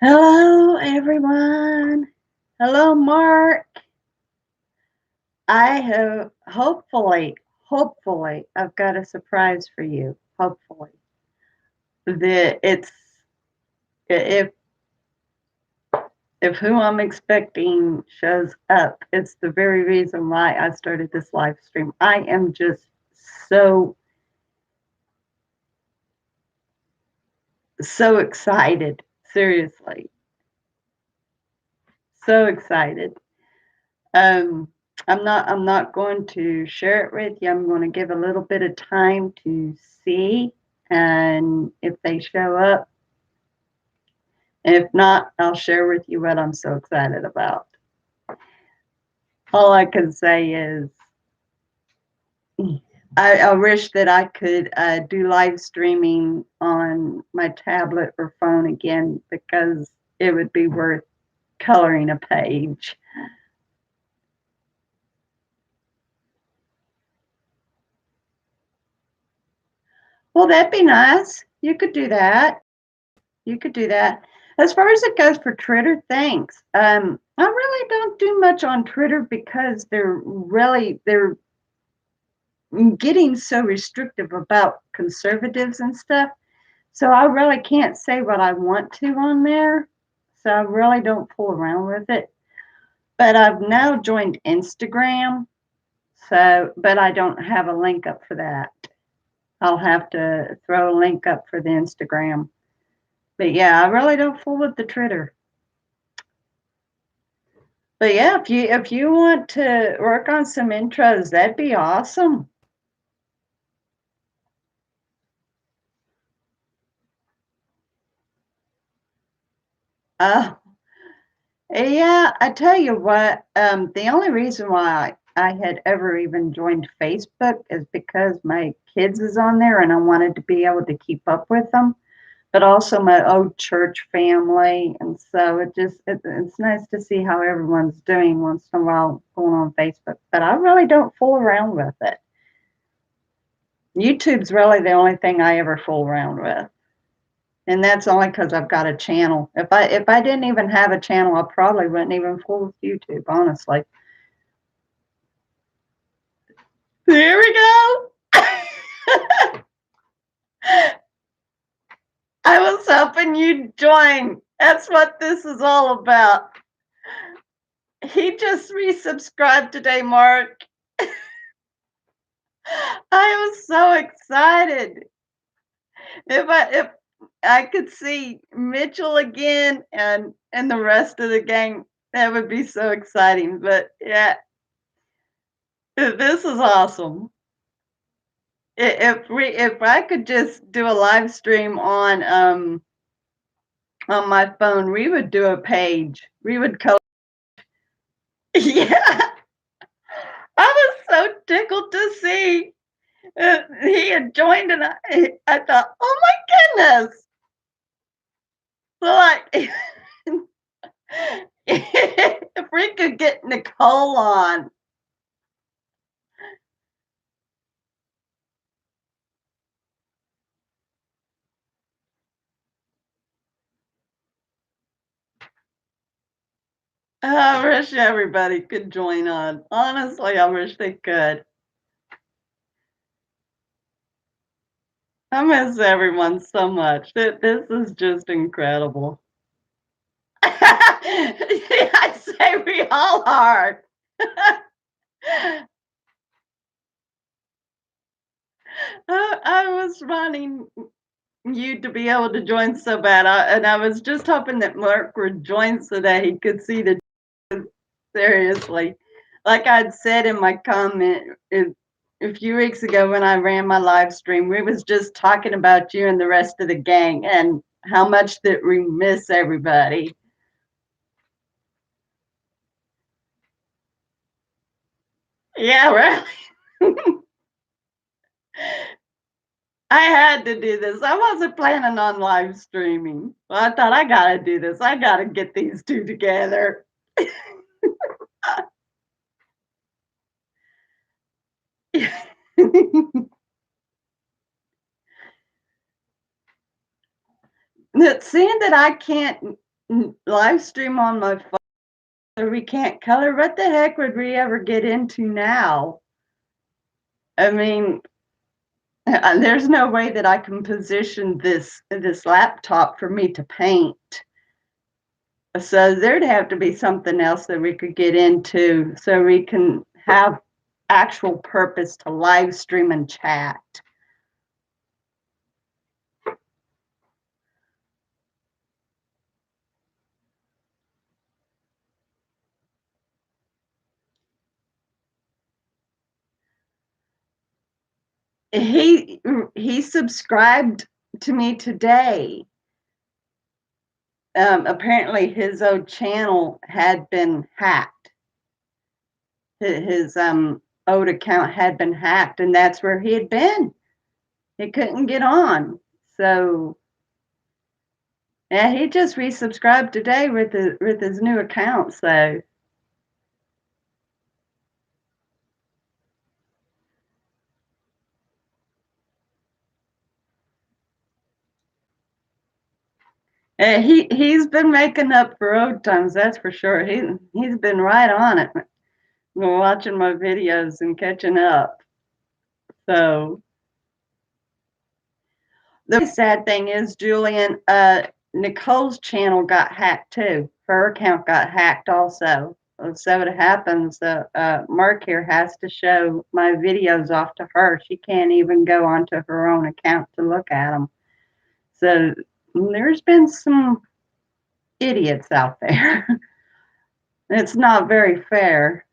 Hello, everyone. Hello, Mark. I have hopefully, I've got a surprise for you. Hopefully, it's if if who I'm expecting shows up, it's the very reason why I started this live stream. I am just so so excited. Seriously, so excited. Um, I'm not going to share it with you. I'm going to give a little bit of time to see, and if they show up, if not, I'll share with you what I'm so excited about. All I can say is I wish that I could do live streaming on my tablet or phone again because it would be worth coloring a page. Well, that'd be nice. You could do that. You could do that. As far as it goes for Twitter, thanks. I really don't do much on Twitter because they're getting so restrictive about conservatives and stuff. So I really can't say what I want to on there. So I really don't fool around with it. But I've now joined Instagram. So, but I don't have a link up for that. I'll have to throw a link up for the Instagram. But yeah, I really don't fool with the Twitter. But yeah, if you want to work on some intros, that'd be awesome. Uh, yeah, I tell you what, the only reason why I had ever even joined Facebook is because my kids is on there and I wanted to be able to keep up with them, but also my old church family. And so it's nice to see how everyone's doing once in a while going on Facebook. But I really don't fool around with it. YouTube's really the only thing I ever fool around with. And that's only because I've got a channel. If I didn't even have a channel, I probably wouldn't even fool with YouTube, honestly. Here we go. I was hoping you'd join. That's what this is all about. He just resubscribed today, Mark. I was so excited. If I could see Mitchell again and the rest of the gang, that would be so exciting. But yeah, this is awesome. If I could just do a live stream on my phone, we would do a page. We would color. Yeah, I was so tickled to see he had joined, and I thought, oh my goodness, so like if we could get Nicole on. I wish everybody could join on. Honestly, I wish they could. I miss everyone so much. This is just incredible. I say we all are. I was wanting you to be able to join so bad, and I was just hoping that Mark would join so that he could see the seriously. Like I'd said in my comment a few weeks ago when I ran my live stream, we was just talking about you and the rest of the gang and how much that we miss everybody. Yeah, right. I had to do this. I wasn't planning on live streaming. Well, I thought I gotta do this. I gotta get these two together. Seeing that I can't live stream on my phone so we can't color. What the heck would we ever get into now? I mean, there's no way that I can position this laptop for me to paint. So there'd have to be something else that we could get into so we can have actual purpose to live stream and chat. He subscribed to me today. Apparently his old channel had been hacked. His old account had been hacked, and that's where he had been. He couldn't get on. So yeah, he just resubscribed today with his new account. So he's been making up for old times, that's for sure. He's been right on it, watching my videos and catching up. So the sad thing is, Julian, Nicole's channel got hacked too. Her account got hacked also. So it happens that Mark here has to show my videos off to her. She can't even go onto her own account to look at them. So there's been some idiots out there. It's not very fair,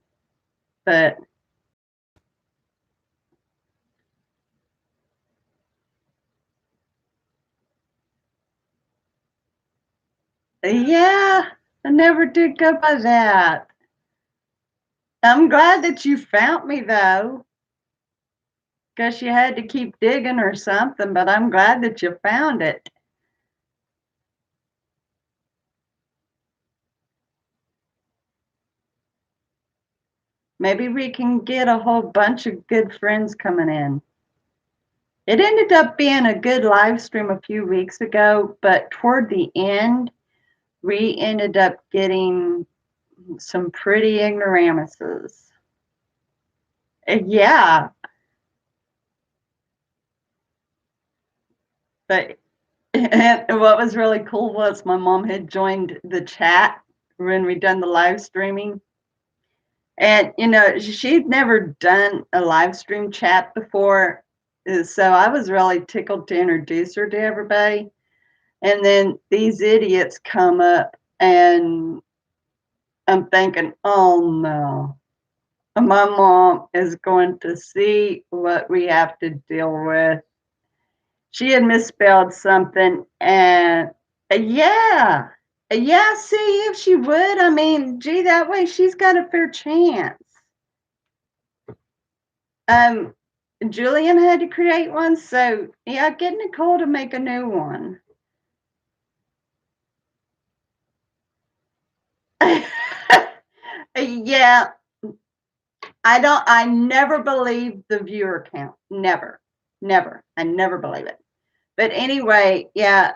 but yeah, I never did go by that. I'm glad that you found me though. Guess you had to keep digging or something, but I'm glad that you found it. Maybe we can get a whole bunch of good friends coming in. It ended up being a good live stream a few weeks ago, but toward the end, we ended up getting some pretty ignoramuses. Yeah, but what was really cool was my mom had joined the chat when we done the live streaming. And, she'd never done a live stream chat before. So I was really tickled to introduce her to everybody. And then these idiots come up, and I'm thinking, oh no, my mom is going to see what we have to deal with. She had misspelled something, and yeah, yeah, see if she would. I mean, gee, that way she's got a fair chance. Um, Julian had to create one, so yeah, get Nicole to make a new one. Yeah, I never believe the viewer count. Never. Never. I never believe it. But anyway, yeah,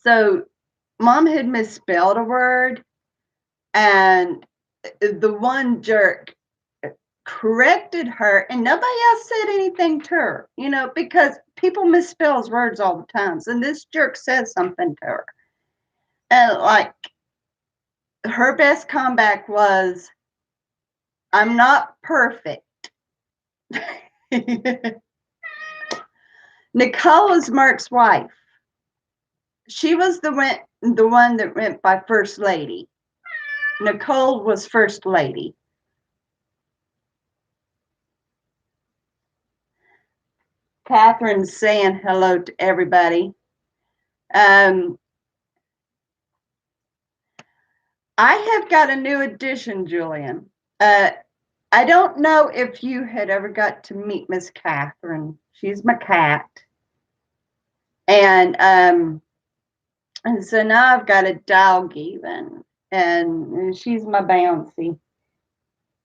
so mom had misspelled a word, and the one jerk corrected her, and nobody else said anything to her, because people misspells words all the time. And this jerk says something to her. And like her best comeback was, I'm not perfect. Nicole is Mark's wife. She was the one that went by First Lady. Nicole was First Lady. Catherine's saying hello to everybody. I have got a new addition, Julian. I don't know if you had ever got to meet Miss Catherine. She's my cat. And so now I've got a dog even, and she's my Bouncy.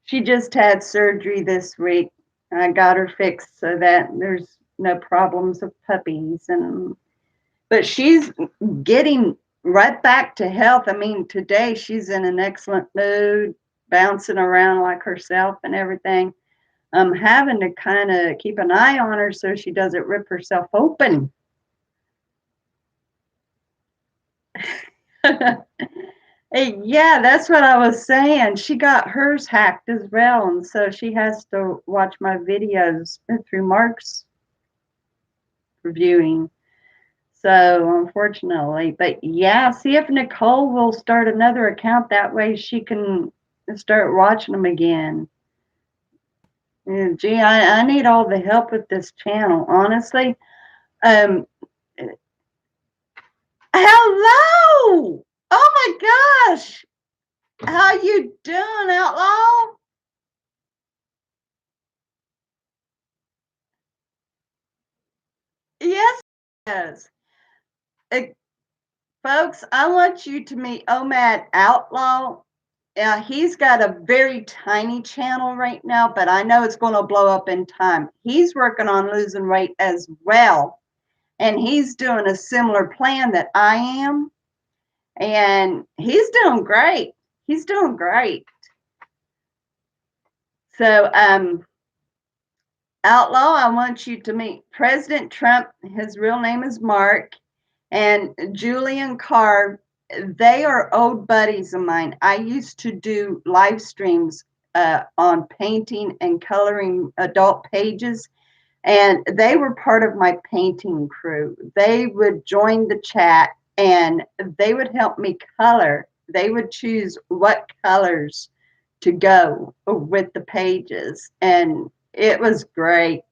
She just had surgery this week. I got her fixed so that there's no problems with puppies, but she's getting right back to health. I mean, today she's in an excellent mood, bouncing around like herself and everything. I'm having to kind of keep an eye on her so she doesn't rip herself open. Yeah, that's what I was saying. She got hers hacked as well, and so she has to watch my videos through Mark's reviewing. So unfortunately, but yeah, see if Nicole will start another account. That way she can start watching them again. And gee, I need all the help with this channel, honestly. Um, hello! Oh my gosh! How you doing, Outlaw? Yes, yes. Uh, folks, I want you to meet OMAD Outlaw. He's got a very tiny channel right now, but I know it's going to blow up in time. He's working on losing weight as well, and he's doing a similar plan that I am, and he's doing great. He's doing great. So, Outlaw, I want you to meet President Trump. His real name is Mark, and Julian Carr. They are old buddies of mine. I used to do live streams on painting and coloring adult pages, and they were part of my painting crew. They would join the chat and they would help me color. They would choose what colors to go with the pages, and it was great.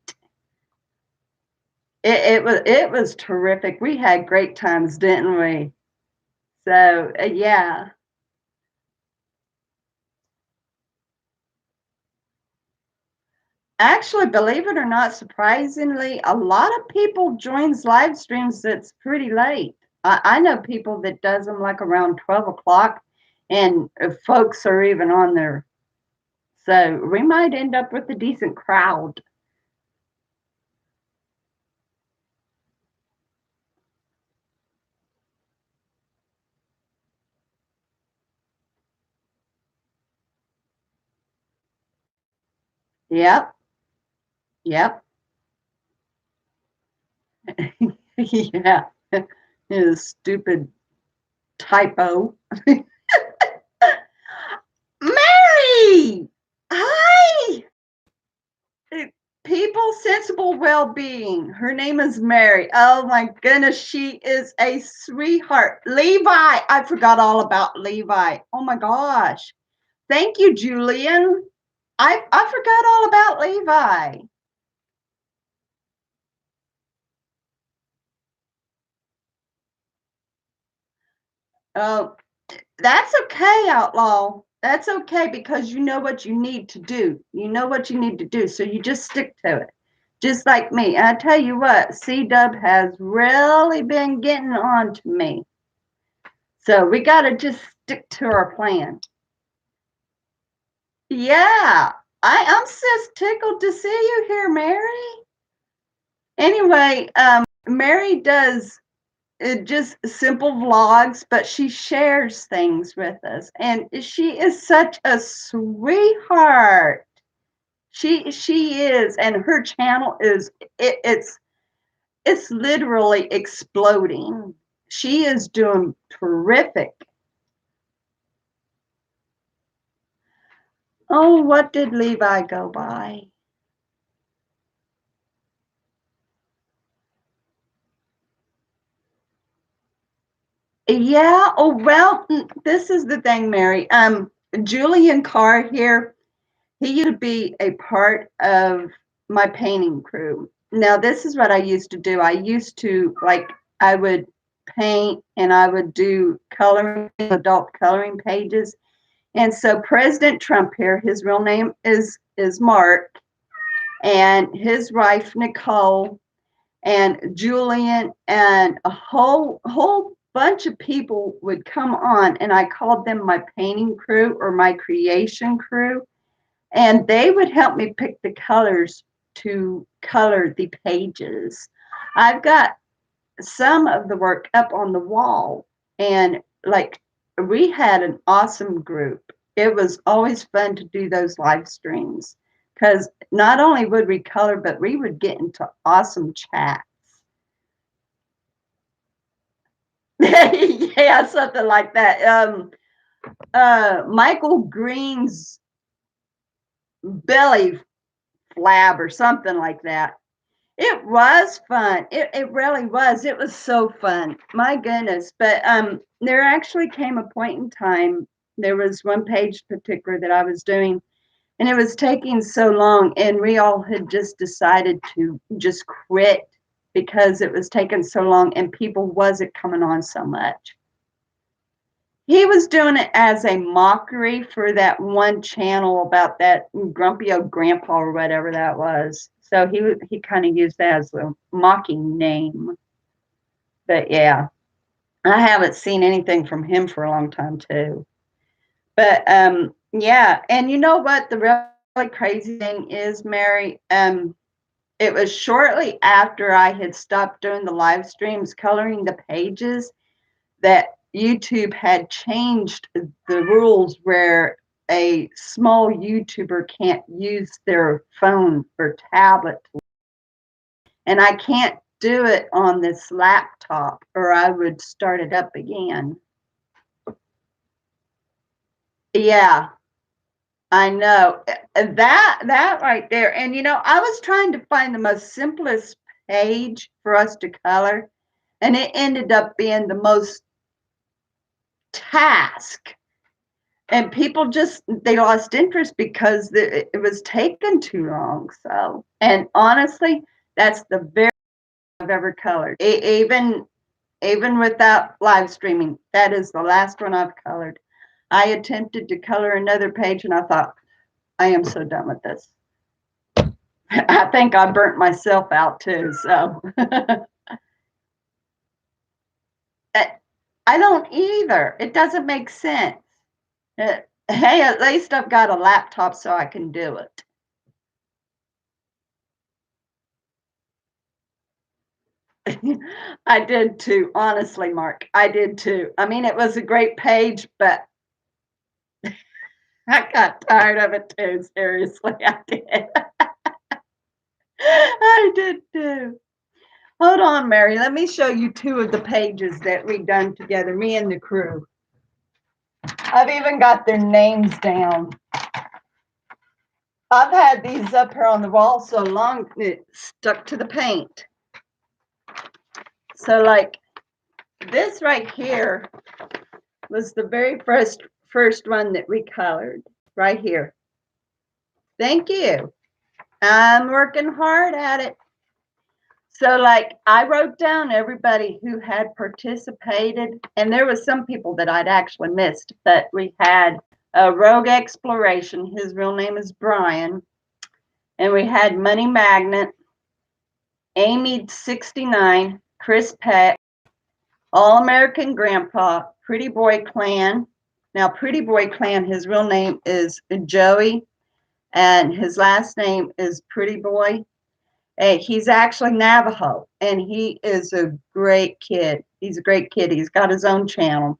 It was terrific. We had great times, didn't we? So yeah. Actually, believe it or not, surprisingly, a lot of people joins live streams that's pretty late. I know people that does them like around 12 o'clock, and folks are even on there. So we might end up with a decent crowd. Yep, yep. Yeah. Stupid typo. Mary! Hi! People sensible well-being. Her name is Mary. Oh my goodness, she is a sweetheart. Levi, I forgot all about Levi. Oh my gosh. Thank you, Julian. I forgot all about Levi. Oh, that's okay, Outlaw. That's okay because you know what you need to do. You know what you need to do. So you just stick to it. Just like me. And I tell you what, C-Dub has really been getting on to me. So we got to just stick to our plan. Yeah, I'm just tickled to see you here, Mary. Anyway, Mary does just simple vlogs, but she shares things with us, and she is such a sweetheart. She is, and her channel is it's literally exploding. She is doing terrific. Oh, what did Levi go by? Yeah. Oh, well, this is the thing, Mary. Julian Carr here, he used to be a part of my painting crew. Now, this is what I used to do. I used to, like, I would paint and I would do coloring, adult coloring pages. And so President Trump here, his real name is Mark, and his wife Nicole, and Julian, and a whole bunch of people would come on, and I called them my painting crew or my creation crew, and they would help me pick the colors to color the pages. I've got some of the work up on the wall, And like, we had an awesome group. It was always fun to do those live streams because not only would we color, but we would get into awesome chats. Yeah, something like that. Michael Green's belly flab or something like that. It was fun. It really was. It was so fun. My goodness. But there actually came a point in time, there was one page particular that I was doing, and it was taking so long, and we all had just decided to just quit because it was taking so long and people wasn't coming on so much. He was doing it as a mockery for that one channel about that grumpy old grandpa or whatever that was. So he kind of used that as a mocking name. But yeah, I haven't seen anything from him for a long time too. But yeah, and you know what the really crazy thing is, Mary? It was shortly after I had stopped doing the live streams, coloring the pages, that YouTube had changed the rules where a small YouTuber can't use their phone or tablet. And I can't do it on this laptop or I would start it up again. Yeah, I know. That right there. And you know, I was trying to find the most simplest page for us to color, and it ended up being the most task. And people just they lost interest because it was taking too long. So, and honestly, that's the very I've ever colored. Even without live streaming, that is the last one I've colored. I attempted to color another page, and I thought, I am so done with this. I think I burnt myself out too. So I don't either. It doesn't make sense. Hey, at least I've got a laptop so I can do it. I did too, honestly, Mark. I did too. I mean, it was a great page, but I got tired of it too. Seriously, I did. I did too. Hold on, Mary. Let me show you two of the pages that we done together, me and the crew. I've even got their names down. I've had these up here on the wall so long it stuck to the paint. So like this right here was the very first one that we colored right here. Thank you. I'm working hard at it. So like I wrote down everybody who had participated, and there was some people that I'd actually missed, but we had Rogue Exploration, his real name is Brian, and we had Money Magnet, Amy 69, Chris Peck, All American Grandpa, Pretty Boy Clan. Now Pretty Boy Clan, his real name is Joey, and his last name is Pretty Boy. He's actually Navajo, and he is a great kid. He's a great kid. He's got his own channel.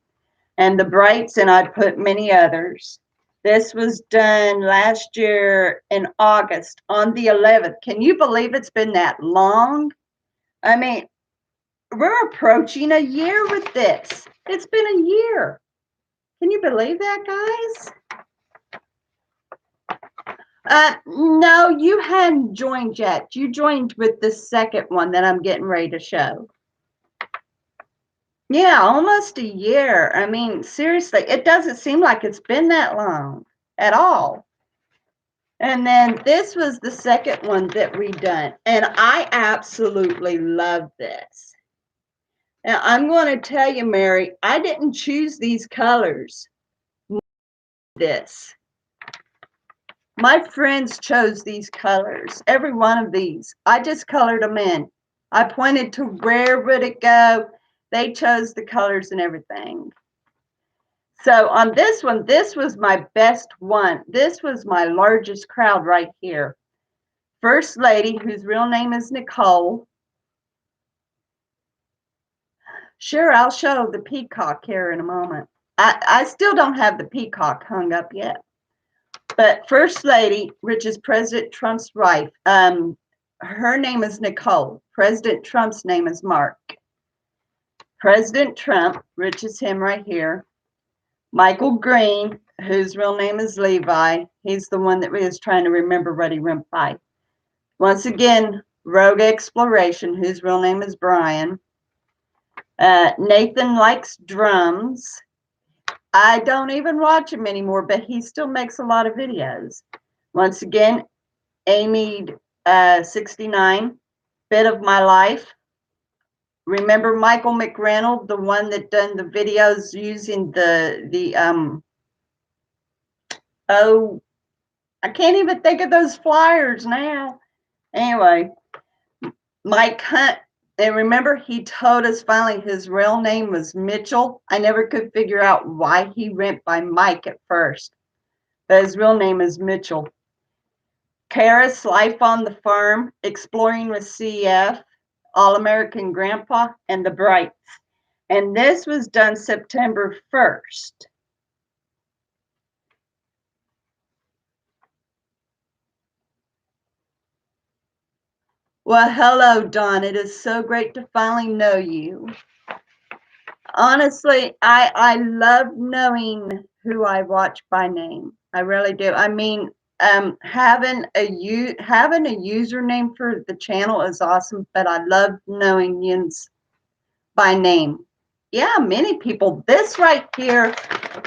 And the Brights, and I'd put many others. This was done last year in August on the 11th. Can you believe it's been that long? I mean, we're approaching a year with this. It's been a year. Can you believe that, guys? No, you hadn't joined yet. You joined with the second one that I'm getting ready to show. Yeah, almost a year. I mean, seriously, it doesn't seem like it's been that long at all. And then this was the second one that we done. And I absolutely love this. Now, I'm going to tell you, Mary, I didn't choose these colors. This. My friends chose these colors, every one of these. I just colored them in. I pointed to where would it go. They chose the colors and everything. So on this one, this was my best one. This was my largest crowd right here. First Lady, whose real name is Nicole. Sure, I'll show the peacock here in a moment. I still don't have the peacock hung up yet. But First Lady, which is President Trump's wife, her name is Nicole. President Trump's name is Mark. President Trump, which is him right here. Michael Green, whose real name is Levi. He's the one that we was trying to remember what he went by. Once again, Rogue Exploration, whose real name is Brian. Nathan likes drums. I don't even watch him anymore, but he still makes a lot of videos. Once again, Amy 69, Bit of My Life. Remember Michael McReynolds, the one that done the videos using oh, I can't even think of those flyers now. Anyway, Mike Hunt, and remember he told us finally his real name was Mitchell. I never could figure out why he went by Mike at first, but his real name is Mitchell. Karis, Life on the Farm, Exploring with CF, All American Grandpa, and The Brights. And this was done September 1st. Well, hello, Dawn. It is so great to finally know you. Honestly, I love knowing who I watch by name. I really do. I mean, having a username for the channel is awesome, but I love knowing yins by name. Yeah, many people. This right here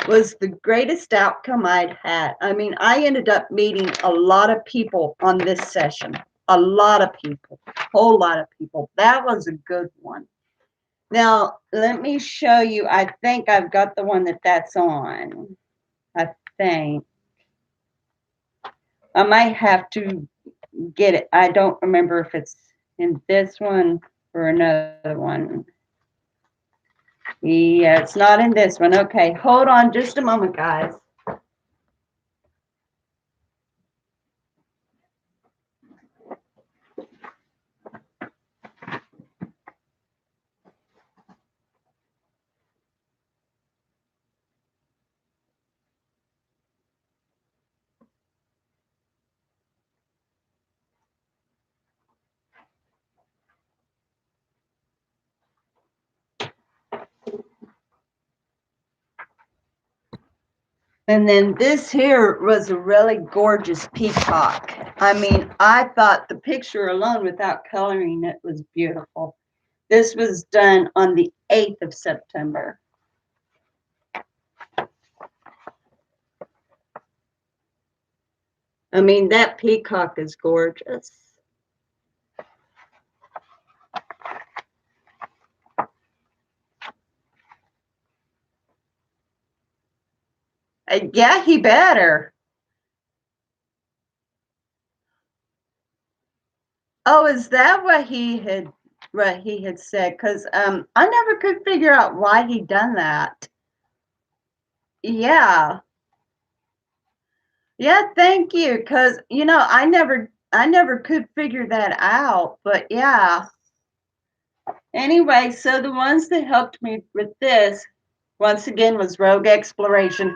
was the greatest outcome I'd had. I mean, I ended up meeting a lot of people on this session. A lot of people, a whole lot of people. That was a good one. Now, let me show you. I think I've got the one that's on. I think. I might have to get it. I don't remember if it's in this one or another one. Yeah, it's not in this one. Okay, hold on just a moment, guys. And then this here was a really gorgeous peacock. I mean, I thought the picture alone without coloring it was beautiful. This was done on the 8th of September. I mean, that peacock is gorgeous. Yeah, he better. Oh, is that what he had said? Because I never could figure out why he done that. Yeah. Yeah, thank you. Because I never could figure that out. But yeah. Anyway, so the ones that helped me with this, once again, was Rogue Exploration.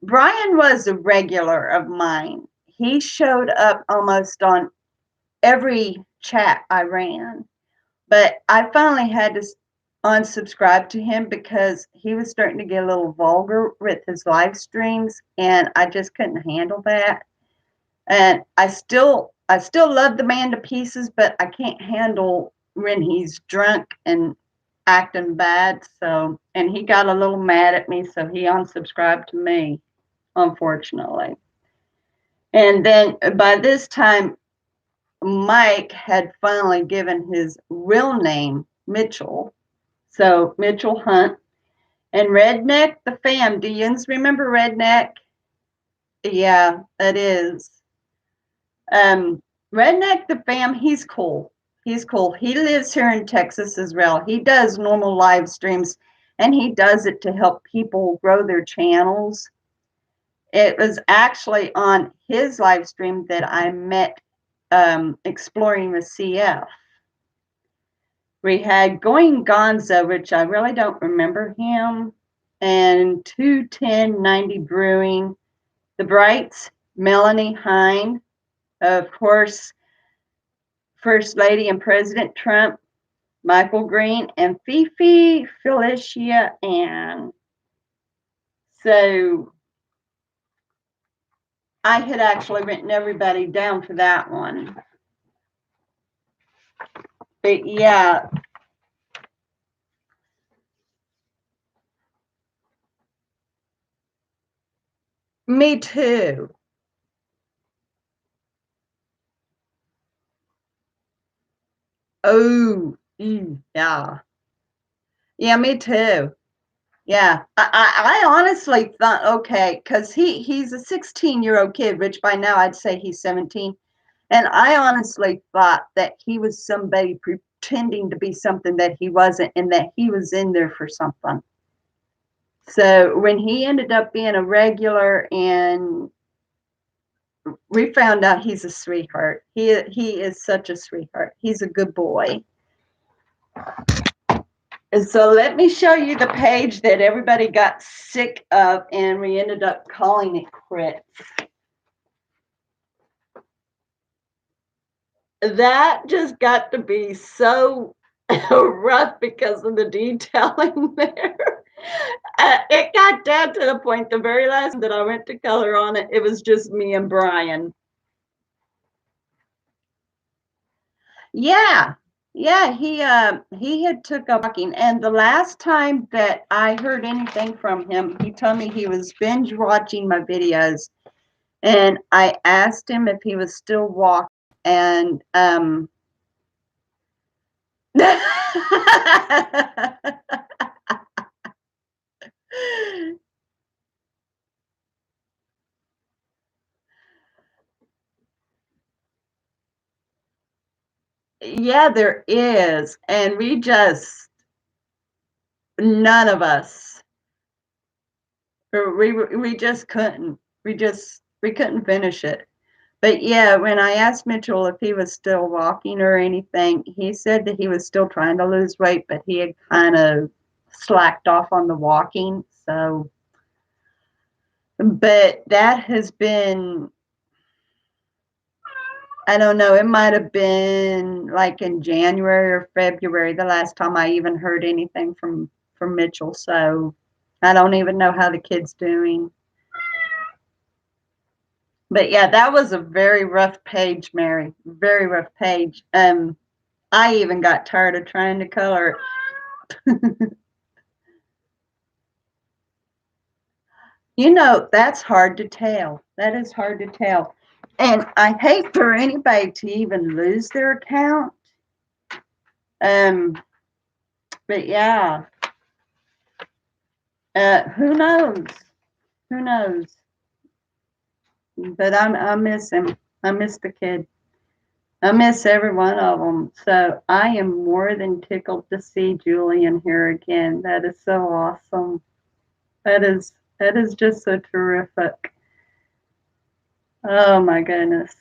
Brian was a regular of mine. He showed up almost on every chat I ran. But I finally had to unsubscribe to him because he was starting to get a little vulgar with his live streams, and I just couldn't handle that. And I still love the man to pieces, but I can't handle when he's drunk and acting bad. So, and he got a little mad at me, so he unsubscribed to me, unfortunately. And then by this time, Mike had finally given his real name, Mitchell. So Mitchell Hunt. And Redneck the Fam. Do you remember Redneck? Yeah, it is. Redneck the Fam, he's cool. He's cool. He lives here in Texas as well. He does normal live streams, and he does it to help people grow their channels. It was actually on his live stream that I met Exploring with CF. We had Going Gonzo, which I really don't remember him, and 21090 Brewing. The Brights, Melanie Hine, of course, First Lady and President Trump, Michael Green, and Fifi Felicia Ann. So I had actually written everybody down for that one. But yeah. Me too. Oh, yeah. Yeah, me too. Yeah. I honestly thought, okay, because he's a 16-year-old kid, which by now I'd say he's 17. And I honestly thought that he was somebody pretending to be something that he wasn't and that he was in there for something. So when he ended up being a regular, and we found out he's a sweetheart. He is such a sweetheart. He's a good boy. And so let me show you the page that everybody got sick of and we ended up calling it quits. That just got to be so rough because of the detailing there. It got down to the point, the very last that I went to color on it, it was just me and Brian. Yeah, yeah, he had took up walking, and the last time that I heard anything from him, he told me he was binge watching my videos, and I asked him if he was still walking, and yeah, there is, and we just none of us, we just couldn't, we couldn't finish it. But yeah, when I asked Mitchell if he was still walking or anything, he said that he was still trying to lose weight, but he had kind of slacked off on the walking. So, but that has been, I don't know, it might have been like in January or February, the last time I even heard anything from Mitchell. So I don't even know how the kid's doing. But yeah, that was a very rough page, Mary. Very rough page. I even got tired of trying to color it. You know, that's hard to tell. That is hard to tell. And I hate for anybody to even lose their account. Um, but yeah, who knows? Who knows? But I miss him. I miss the kid. I miss every one of them. So I am more than tickled to see Julian here again. That is so awesome. That is just so terrific. Oh my goodness.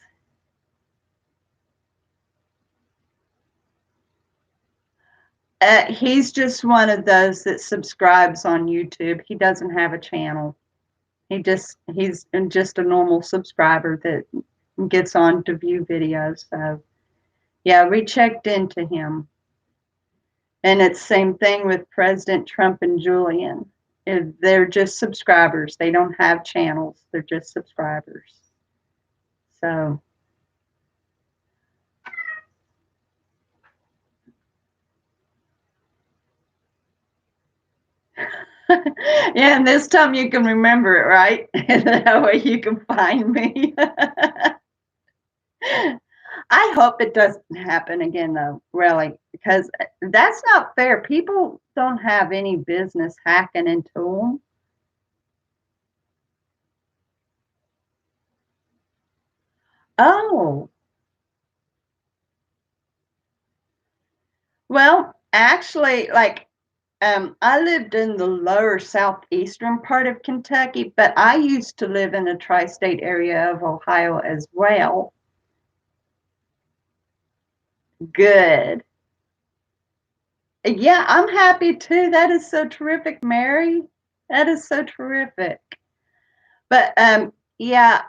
He's just one of those that subscribes on YouTube. He doesn't have a channel. He's just a normal subscriber that gets on to view videos. So yeah, we checked into him. And it's same thing with President Trump and Julian. They're just subscribers. They don't have channels. They're just subscribers. So yeah, and this time you can remember it, right? That way you can find me. I hope it doesn't happen again, though, really, because that's not fair. People don't have any business hacking into them. Oh, well, actually, like, I lived in the lower southeastern part of Kentucky, but I used to live in the tri-state area of Ohio as well. Good. Yeah, I'm happy too. That is so terrific, Mary. That is so terrific. But yeah,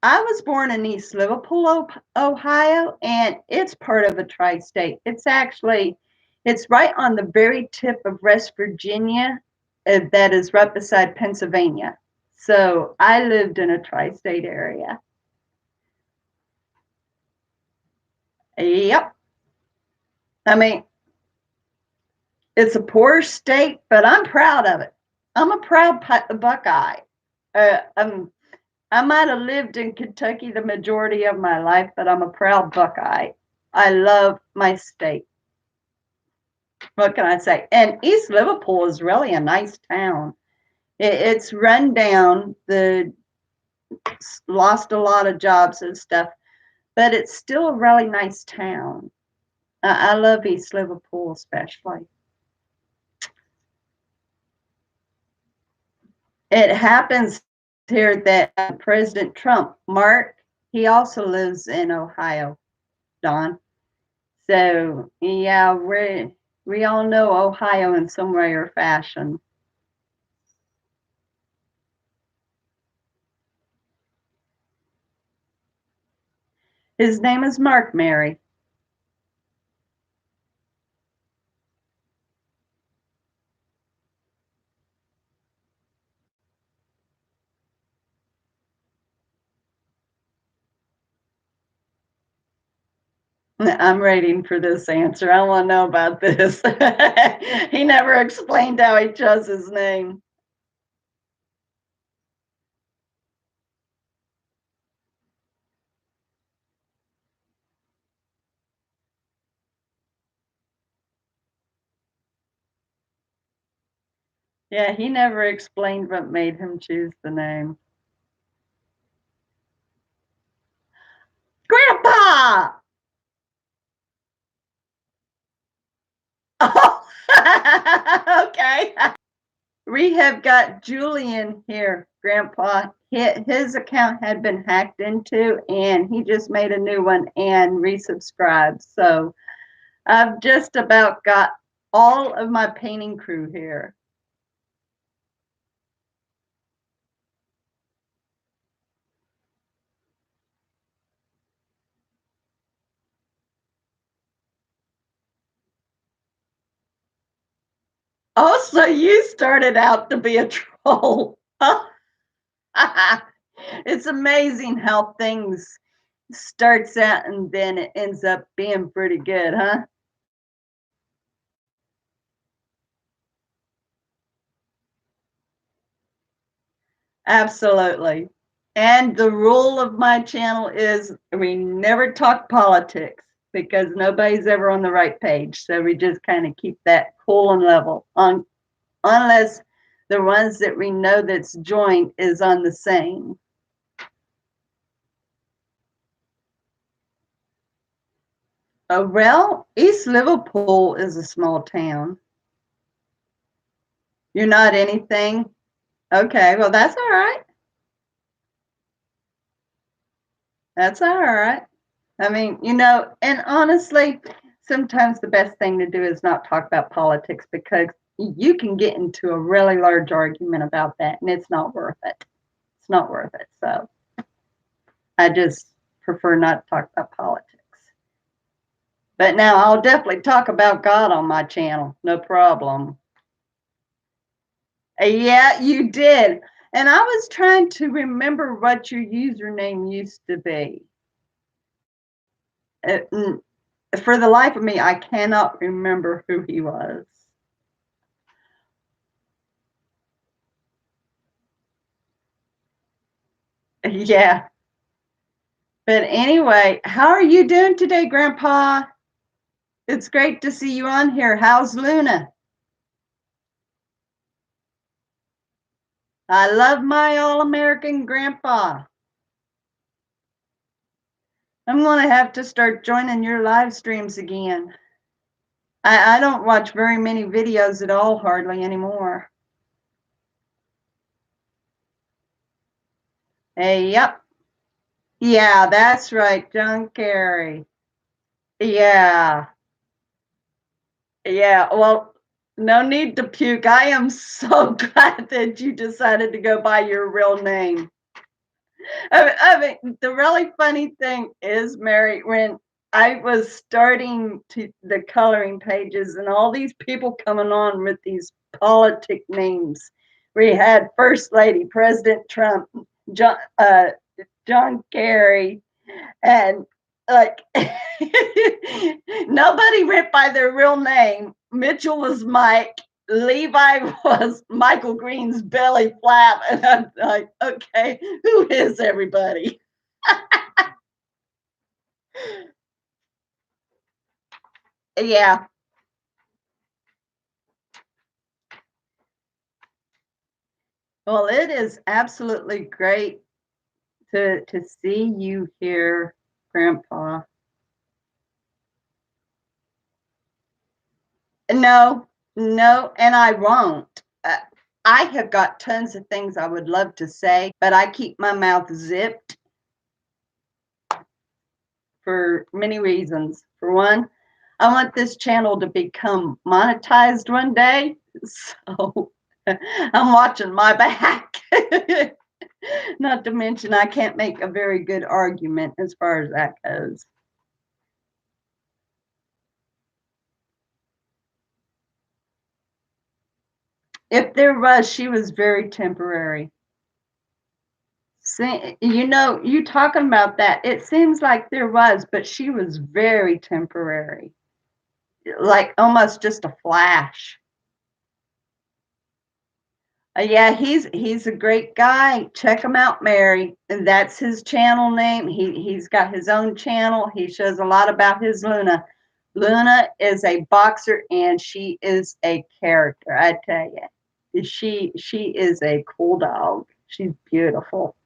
I was born in East Liverpool, Ohio, and it's part of a tri-state. It's right on the very tip of West Virginia, that is right beside Pennsylvania. So I lived in a tri-state area. Yep. I mean, it's a poor state, but I'm proud of it. I'm a proud Buckeye. Uh, um, I might have lived in Kentucky the majority of my life, but I'm a proud Buckeye. I love my state. What can I say? And East Liverpool is really a nice town. It's run down, lost a lot of jobs and stuff, but it's still a really nice town. I love East Liverpool especially. It happens here that President Trump, Mark, he also lives in Ohio, Don. So yeah, we all know Ohio in some way or fashion. His name is Mark, Mary. I'm waiting for this answer. I want to know about this. He never explained how he chose his name. Yeah, he never explained what made him choose the name. Grandpa! Oh, okay. We have got Julian here, Grandpa. His account had been hacked into, and he just made a new one and resubscribed. So I've just about got all of my painting crew here. Oh, so you started out to be a troll. It's amazing how things starts out and then it ends up being pretty good, huh? Absolutely. And the rule of my channel is we never talk politics because nobody's ever on the right page. So we just kind of keep that cool and level on, unless the ones that we know that's joined is on the same. Well, East Liverpool is a small town. You're not anything? Okay, well, that's all right. That's all right. I mean, and honestly, sometimes the best thing to do is not talk about politics because you can get into a really large argument about that and it's not worth it. It's not worth it. So I just prefer not to talk about politics. But now I'll definitely talk about God on my channel. No problem. Yeah, you did. And I was trying to remember what your username used to be. Uh, for the life of me, I cannot remember who he was. Yeah. But anyway, how are you doing today, Grandpa? It's great to see you on here. How's Luna? I love my all American Grandpa. I'm going to have to start joining your live streams again. I don't watch very many videos at all, hardly anymore. Hey, yep. Yeah, that's right, John Kerry. Yeah. Yeah, well, no need to puke. I am so glad that you decided to go by your real name. I mean, the really funny thing is, Mary, when I was starting to the coloring pages and all these people coming on with these politic names, we had First Lady, President Trump, John Kerry, and like nobody went by their real name. Mitchell was Mike. Levi was Michael Green's belly flap, and I'm like, okay, who is everybody? Yeah. Well, it is absolutely great to see you here, Grandpa. No, no, and I won't. I have got tons of things I would love to say, but I keep my mouth zipped for many reasons. For one, I want this channel to become monetized one day, so I'm watching my back. Not to mention, I can't make a very good argument as far as that goes. If there was, she was very temporary. See, you talking about that, it seems like there was, but she was very temporary, like almost just a flash. Yeah, he's a great guy. Check him out, Mary. And that's his channel name. He's got his own channel. He shows a lot about his Luna. Luna is a boxer and she is a character, I tell you. She is a cool dog. She's beautiful.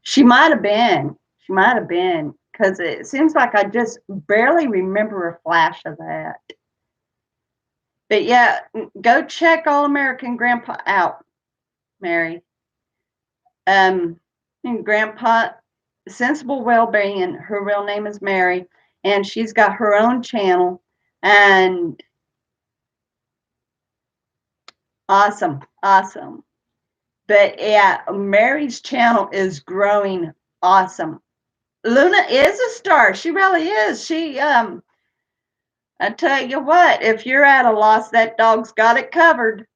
She might have been. She might have been because it seems like I just barely remember a flash of that. But yeah, go check All American Grandpa out, Mary. And Grandpa, Sensible Wellbeing. Her real name is Mary, and she's got her own channel. And awesome, awesome. But yeah, Mary's channel is growing awesome. Luna is a star. She really is. I tell you what, if you're at a loss, that dog's got it covered.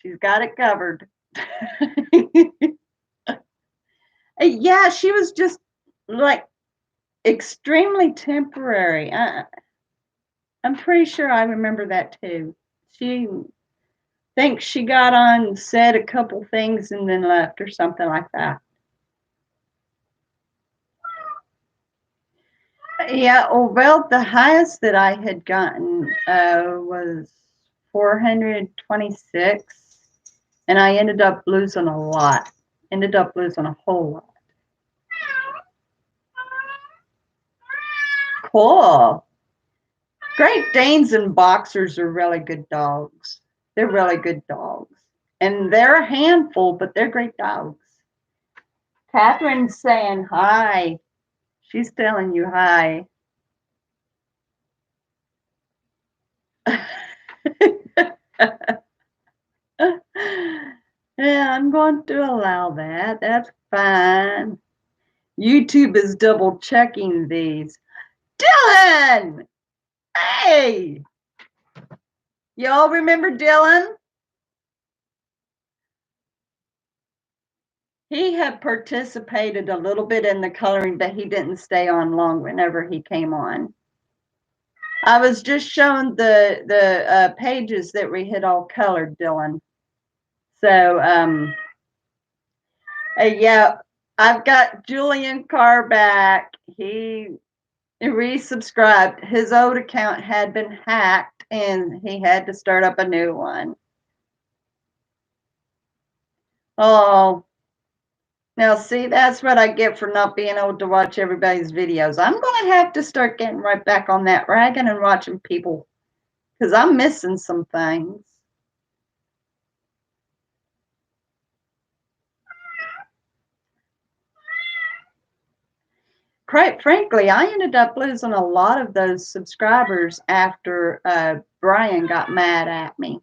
She's got it covered. Yeah, she was just like extremely temporary. I'm pretty sure I remember that too. She thinks she got on, said a couple things, and then left or something like that. Yeah, well, the highest that I had gotten was 426, and I ended up losing a lot. Ended up losing a whole lot. Cool. Great Danes and boxers are really good dogs. They're really good dogs. And they're a handful, but they're great dogs. Catherine's saying hi. She's telling you hi. Yeah, I'm going to allow that. That's fine. YouTube is double checking these. Dylan! Hey! Y'all remember Dylan? He had participated a little bit in the coloring, but he didn't stay on long whenever he came on. I was just showing the pages that we had all colored, Dylan. So, yeah, I've got Julian Carr back. He resubscribed. His old account had been hacked and he had to start up a new one. Oh, now see, that's what I get for not being able to watch everybody's videos. I'm going to have to start getting right back on that wagon and watching people because I'm missing some things. Quite frankly, I ended up losing a lot of those subscribers after Brian got mad at me.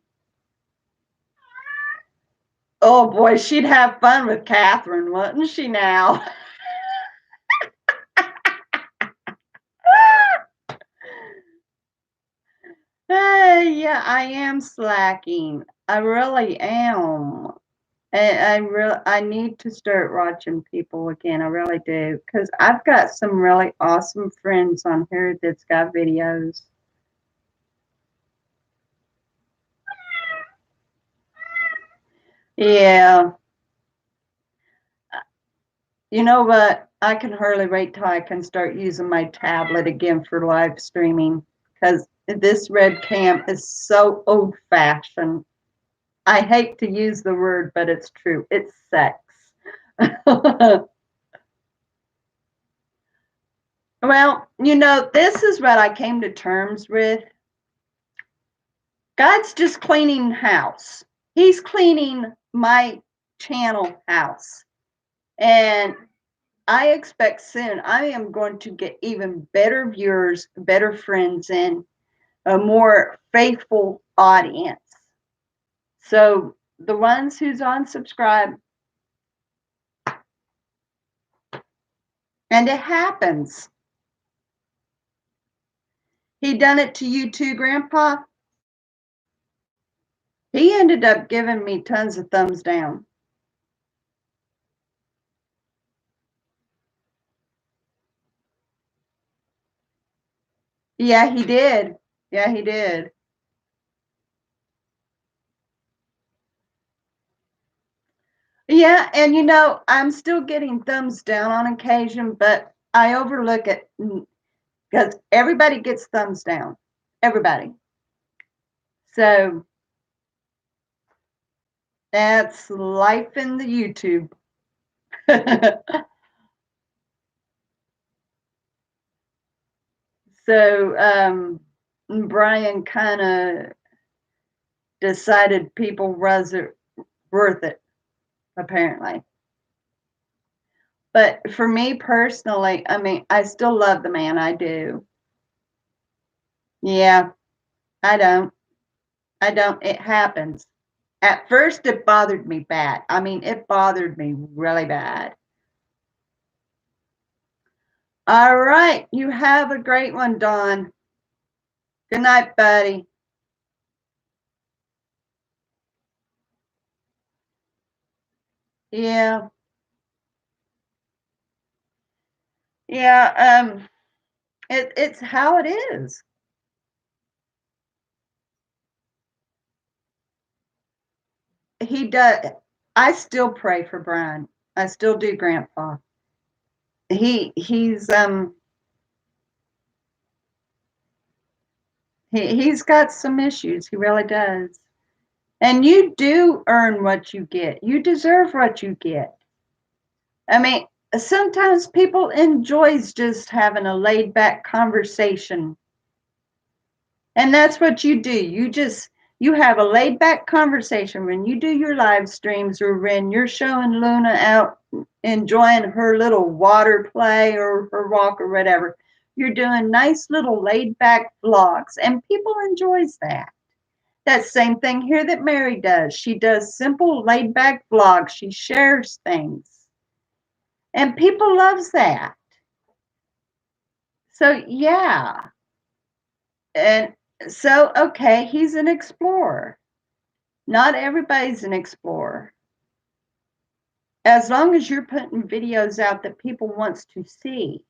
Oh boy, she'd have fun with Catherine, wouldn't she now? Yeah, I am slacking. I really am. I need to start watching people again. I really do, because I've got some really awesome friends on here that's got videos. Yeah. You know what? I can hardly wait till I can start using my tablet again for live streaming, because this red cam is so old fashioned. I hate to use the word, but it's true. It's sex. Well, this is what I came to terms with. God's just cleaning house. He's cleaning my channel house. And I expect soon I am going to get even better viewers, better friends, and a more faithful audience. So the ones who's unsubscribed, and it happens. He done it to you too, Grandpa? He ended up giving me tons of thumbs down. Yeah, he did. Yeah, he did. Yeah, and I'm still getting thumbs down on occasion, but I overlook it because everybody gets thumbs down. Everybody. So that's life in the YouTube. So Brian kind of decided people was worth it, apparently. But for me personally, I mean, I still love the man. I do. Yeah, I don't. I don't. It happens. At first, it bothered me bad. I mean, it bothered me really bad. All right. You have a great one, Dawn. Good night, buddy. Yeah. Yeah. It's how it is. He does. I still pray for Brian. I still do, Grandpa. He's got some issues. He really does. And you do earn what you get. You deserve what you get. I mean, sometimes people enjoys just having a laid back conversation. And that's what you do. You have a laid back conversation when you do your live streams, or when you're showing Luna out enjoying her little water play or her walk or whatever. You're doing nice little laid back vlogs, and people enjoys that. That same thing here that Mary does. She does simple laid back vlogs. She shares things. And people loves that. So yeah. And so okay, he's an explorer. Not everybody's an explorer. As long as you're putting videos out that people wants to see.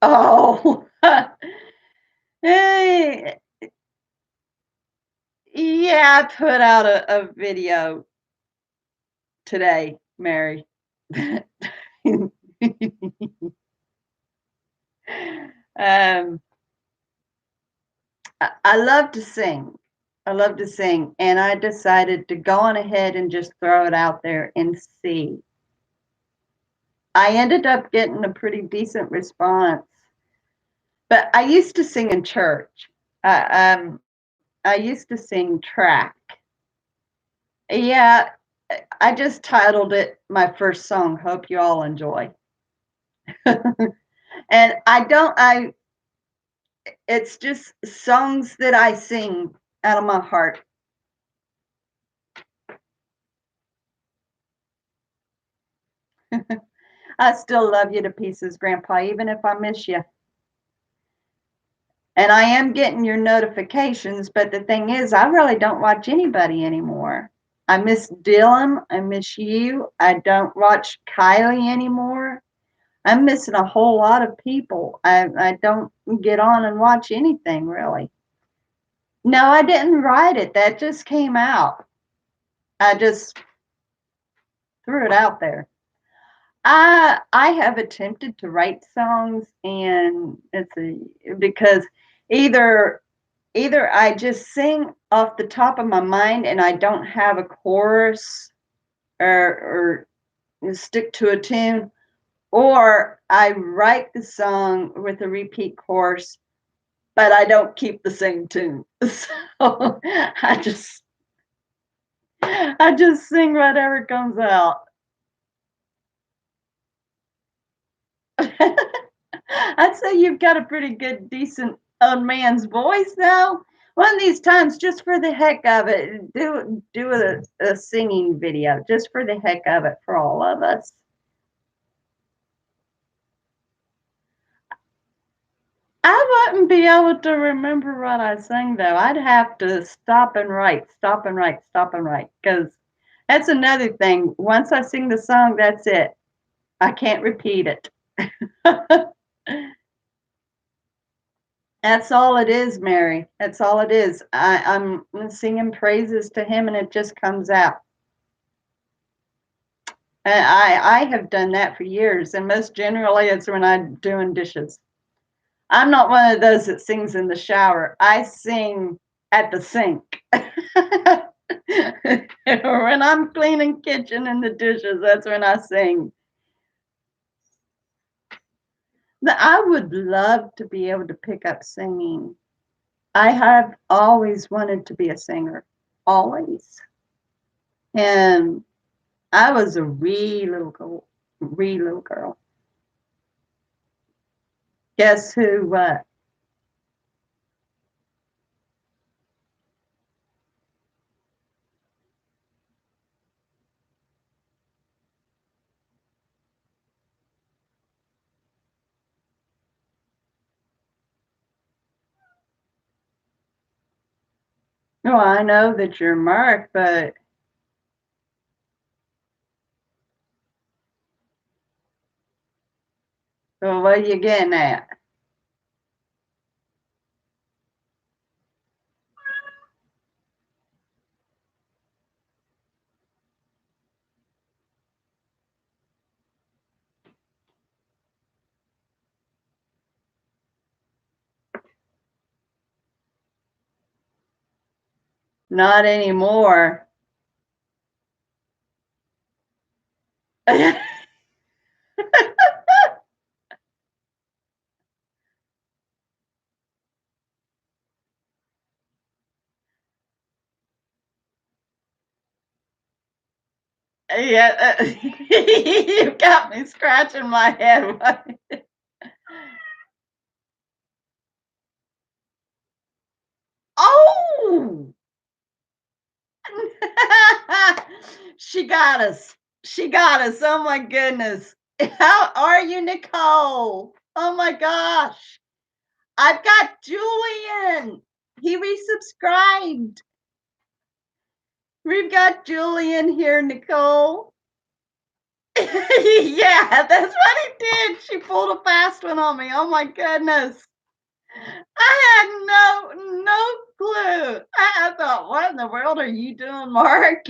Oh. Hey, yeah, I put out a video today, Mary. um, I love to sing. I love to sing, and I decided to go on ahead and just throw it out there and see. I ended up getting a pretty decent response, but I used to sing in church. I used to sing track. Yeah, I just titled it my first song. Hope you all enjoy. And I don't. It's just songs that I sing out of my heart. I still love you to pieces, Grandpa, even if I miss you. And I am getting your notifications, but the thing is, I really don't watch anybody anymore. I miss Dylan. I miss you. I don't watch Kylie anymore. I'm missing a whole lot of people. I don't get on and watch anything really. No, I didn't write it. That just came out. I just threw it out there. I have attempted to write songs, and because either either I just sing off the top of my mind and I don't have a chorus or stick to a tune, or I write the song with a repeat chorus, but I don't keep the same tune. So I just sing whatever comes out. I'd say you've got a pretty good, decent old man's voice now. One of these times, just for the heck of it, do a singing video, just for the heck of it, for all of us. I wouldn't be able to remember what I sang though. I'd have to stop and write, stop and write, stop and write, because that's another thing. Once I sing the song, that's it. I can't repeat it. That's all it is, Mary. That's all it is. I'm singing praises to him and it just comes out. And I have done that for years, and most generally it's when I'm doing dishes. I'm not one of those that sings in the shower. I sing at the sink. Or when I'm cleaning kitchen and the dishes, that's when I sing. I would love to be able to pick up singing. I have always wanted to be a singer, always. And I was a wee little girl. Guess who? What? Well, I know that you're Mark, but well, what are you getting at? Not anymore. Yeah, you got me scratching my head. Oh, she got us. She got us. Oh my goodness. How are you, Nicole? Oh my gosh. I've got Julian. He resubscribed. We've got Julian here, Nicole. Yeah, that's what he did. She pulled a fast one on me. Oh my goodness. I had no clue. I thought, what in the world are you doing, Mark?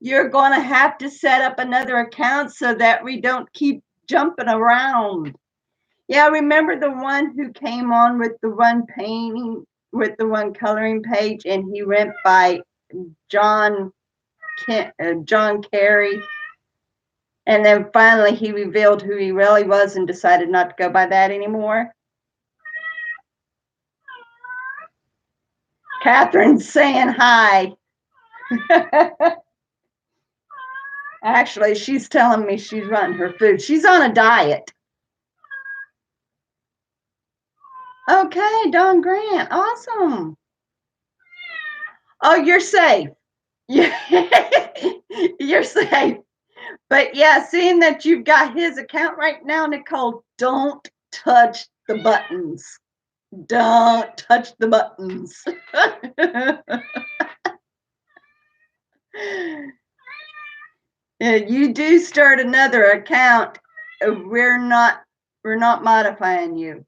You're going to have to set up another account so that we don't keep jumping around. Yeah, remember the one who came on with the one painting, with the one coloring page, and he went by John John Kerry, and then finally he revealed who he really was and decided not to go by that anymore. Catherine's saying hi. Actually, she's telling me she's wanting her food. She's on a diet. Okay, Don Grant. Awesome. Oh, you're safe. Yeah. You're safe. But yeah, seeing that you've got his account right now, Nicole, don't touch the buttons. Don't touch the buttons. You do start another account, we're not modifying you.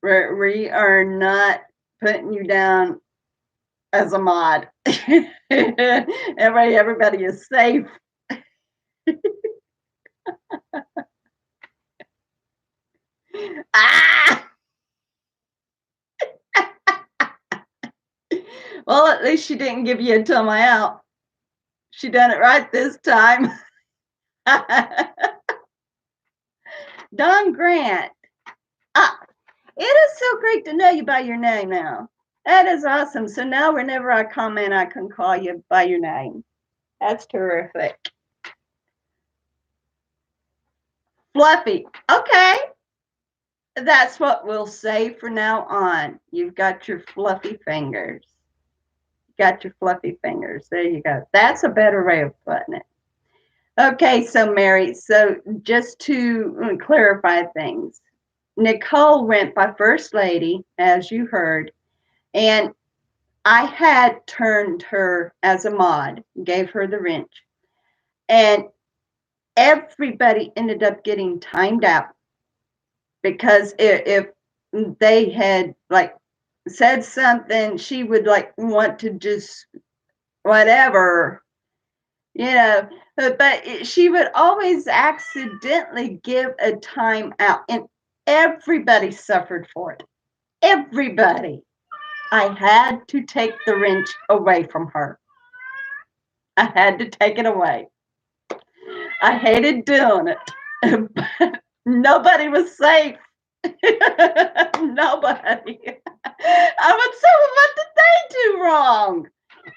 We are not putting you down as a mod. Everybody is safe. Ah! Well, at least she didn't give you a tell my out. She done it right this time. Don Grant. Ah, it is so great to know you by your name now. That is awesome. So now whenever I comment, I can call you by your name. That's terrific. Fluffy. Okay. That's what we'll say from now on. You've got your fluffy fingers. Got your fluffy fingers. There you go. That's a better way of putting it. Okay, so Mary, so just to clarify things, Nicole went by First Lady, as you heard, and I had turned her as a mod, gave her the wrench, and everybody ended up getting timed out because if they had like said something, she would like want to just whatever, you know, but she would always accidentally give a time out, and everybody suffered for it. Everybody. I had to take the wrench away from her. I had to take it away. I hated doing it, but nobody was safe. Nobody. I would say, well, what did they do wrong?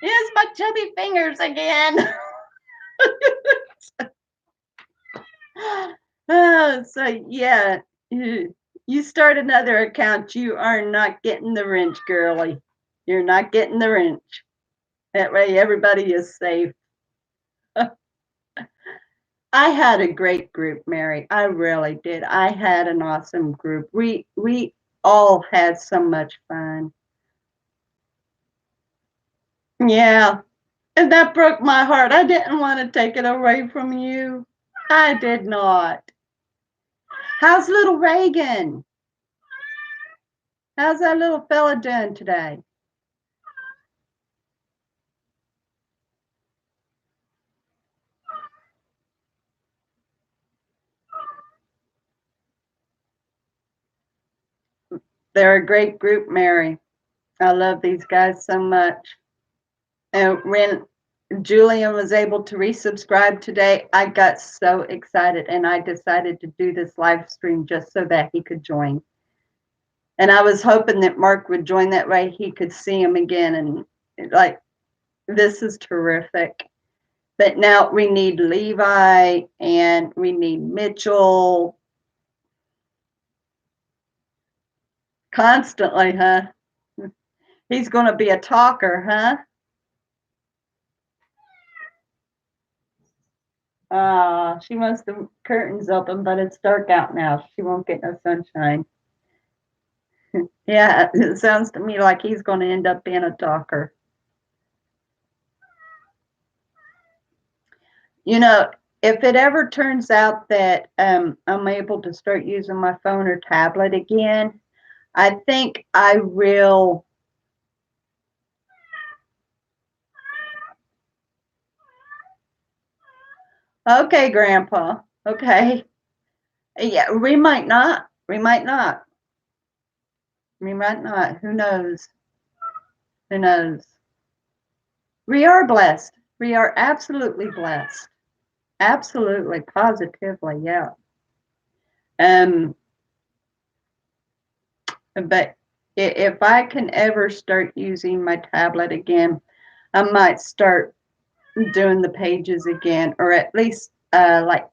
Here's my chubby fingers again. So yeah, you start another account, you are not getting the wrench, girly. You're not getting the wrench. That way everybody is safe. I had a great group, Mary. I really did. I had an awesome group. We all had so much fun. Yeah. And that broke my heart. I didn't want to take it away from you. I did not. How's little Reagan? How's that little fella doing today? They're a great group, Mary. I love these guys so much. And when Julian was able to resubscribe today, I got so excited and I decided to do this live stream just so that he could join. And I was hoping that Mark would join, that way he could see him again. And like, this is terrific. But now we need Levi and we need Mitchell constantly, huh? He's going to be a talker, huh? She wants the curtains open, but it's dark out now. She won't get no sunshine. Yeah, it sounds to me like he's going to end up being a talker. You know, if it ever turns out that I'm able to start using my phone or tablet again, I think I will. Okay, Grandpa. Okay. Yeah, we might not. We might not. We might not. Who knows? Who knows? We are blessed. We are absolutely blessed. Absolutely, positively, yeah. Um, but if I can ever start using my tablet again, I might start doing the pages again, or at least like,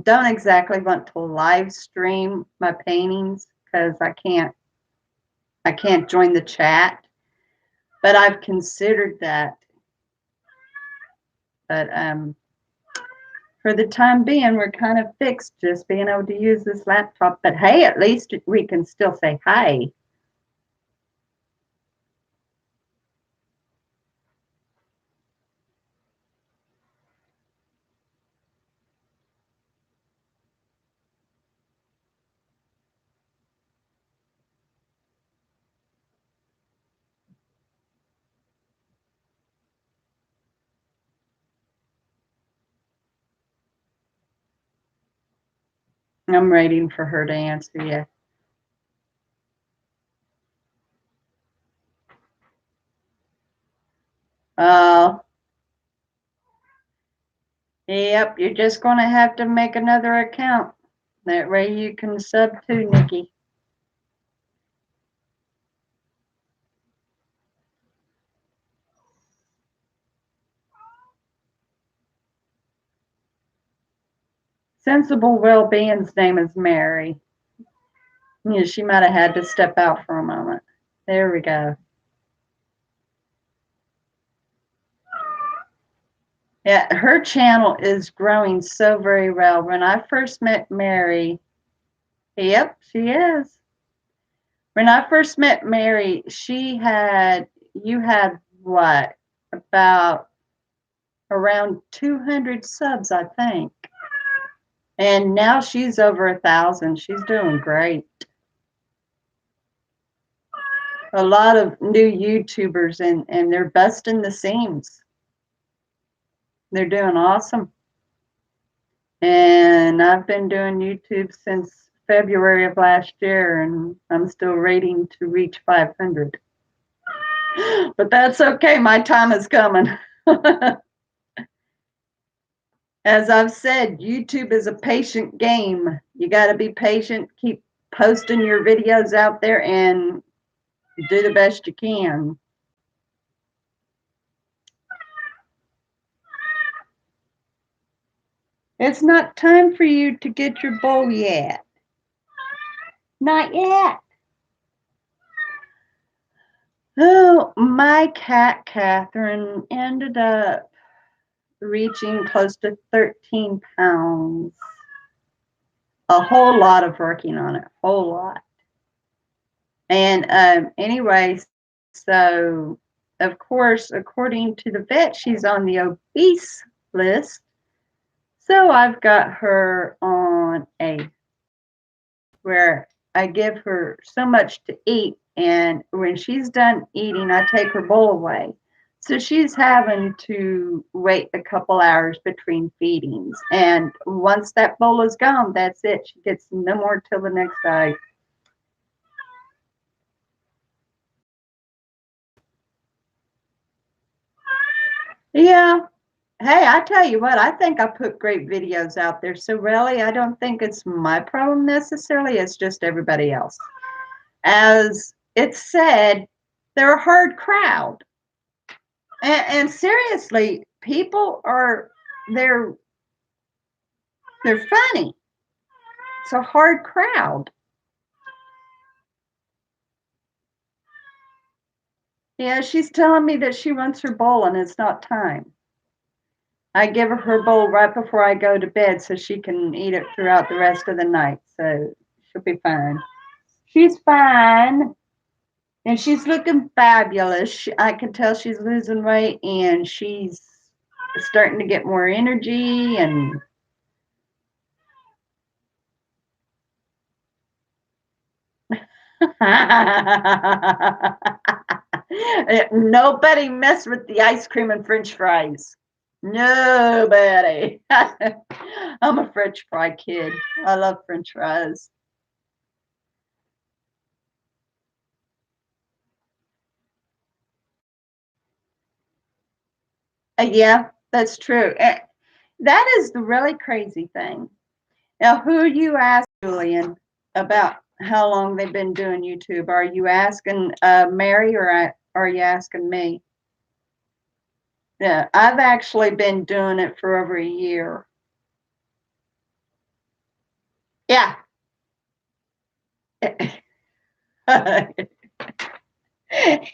don't exactly want to live stream my paintings because I can't join the chat. But I've considered that. But for the time being, we're kind of fixed just being able to use this laptop. But hey, at least we can still say hi. I'm waiting for her to answer you. Oh, yep, you're just going to have to make another account. That way you can sub too, Nikki. Sensible Well-Being's name is Mary. Yeah, she might have had to step out for a moment. There we go. Yeah, her channel is growing so very well. When I first met Mary, yep, she is. When I first met Mary, you had what, about around 200 subs, I think. And now she's over 1,000. She's doing great. A lot of new YouTubers and they're busting the seams. They're doing awesome. And I've been doing YouTube since February of last year, and I'm still waiting to reach 500. But that's okay. My time is coming. As I've said, YouTube is a patient game. You got to be patient, keep posting your videos out there, and do the best you can. It's not time for you to get your bowl yet. Not yet. Oh, my cat, Catherine, ended up reaching close to 13 pounds. A whole lot of working on it, whole lot. And anyway, so of course, according to the vet, she's on the obese list. So I've got her on a where I give her so much to eat, and when she's done eating, I take her bowl away. So she's having to wait a couple hours between feedings. And once that bowl is gone, that's it. She gets no more till the next day. Yeah. Hey, I tell you what, I think I put great videos out there. So really, I don't think it's my problem necessarily. It's just everybody else. As it's said, they're a hard crowd. And seriously, people are they're funny. It's a hard crowd. Yeah, she's telling me that she wants her bowl and it's not time. I give her bowl right before I go to bed so she can eat it throughout the rest of the night. So she'll be fine. She's fine. And she's looking fabulous. I can tell she's losing weight and she's starting to get more energy and nobody mess with the ice cream and French fries. Nobody. I'm a French fry kid. I love French fries. Yeah, that's true. That is the really crazy thing. Now, who you ask, Julian, about how long they've been doing YouTube? Are you asking Mary or are you asking me? Yeah, I've actually been doing it for over a year. Yeah.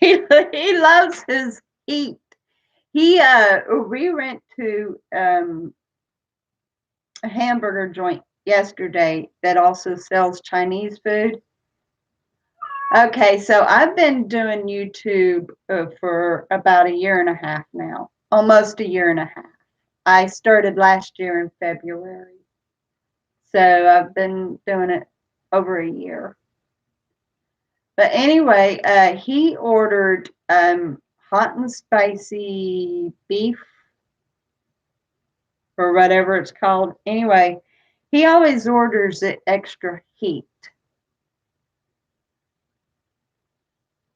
He loves his heat. We went to a hamburger joint yesterday that also sells Chinese food. Okay, so I've been doing YouTube for about a year and a half now, almost a year and a half. I started last year in February, so I've been doing it over a year. But anyway, he ordered hot and spicy beef or whatever it's called. Anyway, he always orders it extra heat.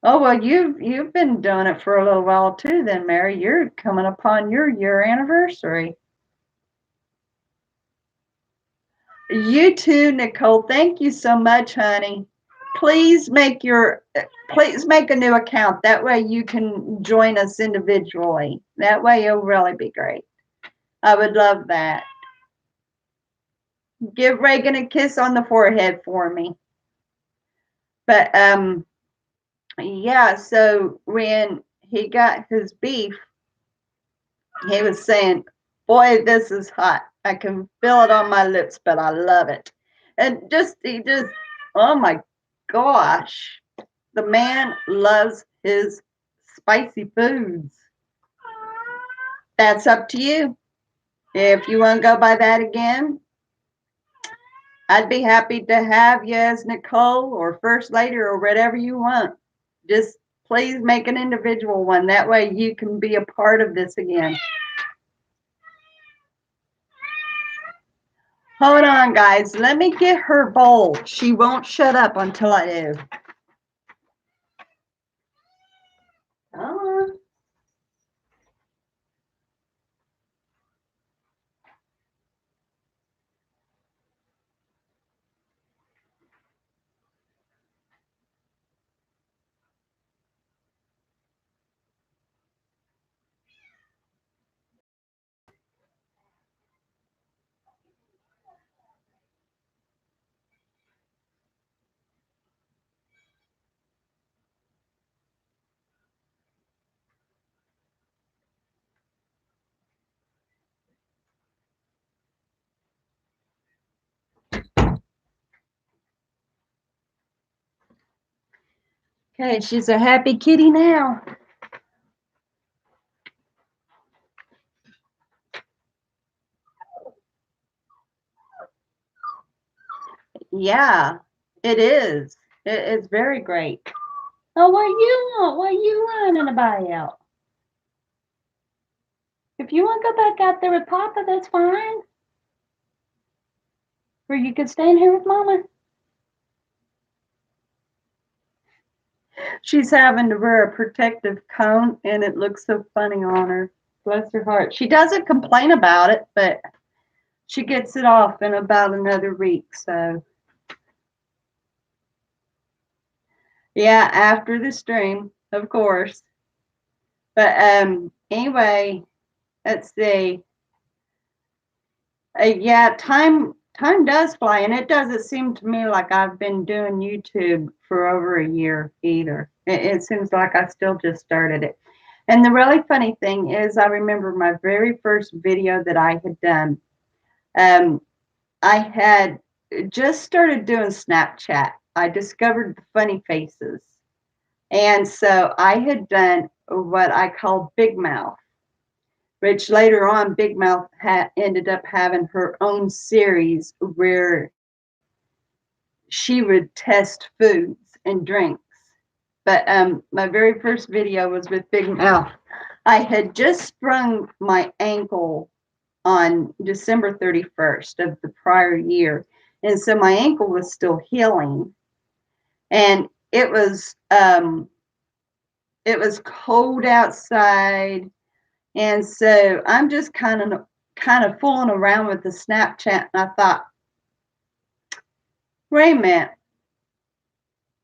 Oh well, you've been doing it for a little while too, then Mary. You're coming upon your year anniversary. You too, Nicole. Thank you so much, honey. Please please make a new account. That way you can join us individually. That way it'll really be great. I would love that. Give Reagan a kiss on the forehead for me. But yeah, so when he got his beef, he was saying, "Boy, this is hot. I can feel it on my lips, but I love it." And oh my gosh, the man loves his spicy foods. That's up to you. If you want to go by that again, I'd be happy to have you as Nicole or First Lady or whatever you want. Just please make an individual one. That way you can be a part of this again. Hold on, guys. Let me get her bowl. She won't shut up until I do. Come on. Okay, she's a happy kitty now. Yeah, it is. It's very great. Oh, what you want? What you running about? If you want to go back out there with Papa, that's fine. Or you could stay in here with Mama. She's having to wear a protective cone, and it looks so funny on her. Bless her heart. She doesn't complain about it, but she gets it off in about another week. So, yeah, after the stream, of course. But anyway, let's see. Yeah, time does fly, and it doesn't seem to me like I've been doing YouTube for over a year either. It seems like I still just started it. And the really funny thing is, I remember my very first video that I had done. I had just started doing Snapchat. I discovered the funny faces, and so I had done what I call Big Mouth, which later on Big Mouth ended up having her own series where she would test foods and drinks. But my very first video was with Big Mouth. I had just sprung my ankle on December 31st of the prior year. And so my ankle was still healing. And it was cold outside. And so I'm just kind of fooling around with the Snapchat, and I thought, wait a minute,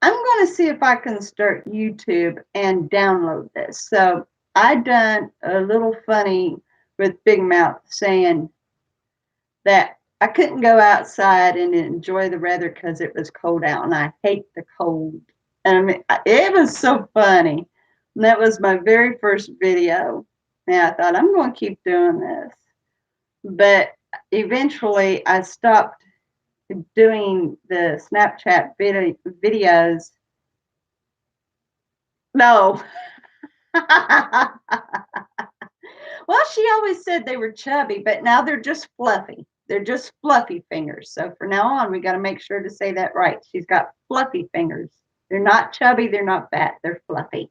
I'm going to see if I can start YouTube and download this. So I done a little funny with Big Mouth saying that I couldn't go outside and enjoy the weather because it was cold out, and I hate the cold. And I mean, it was so funny. And that was my very first video. And I thought, I'm going to keep doing this. But eventually, I stopped doing the Snapchat videos. No. Well, she always said they were chubby, but now they're just fluffy. They're just fluffy fingers. So from now on, we got to make sure to say that right. She's got fluffy fingers. They're not chubby. They're not fat. They're fluffy.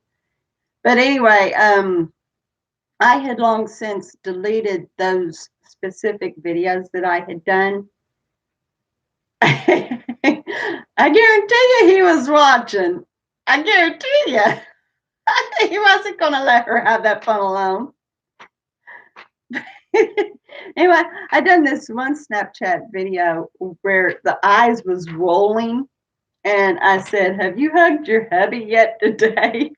But anyway, I had long since deleted those specific videos that I had done. I guarantee you he was watching. I guarantee you. He wasn't going to let her have that phone alone. Anyway, I done this one Snapchat video where the eyes was rolling, and I said, "Have you hugged your hubby yet today?"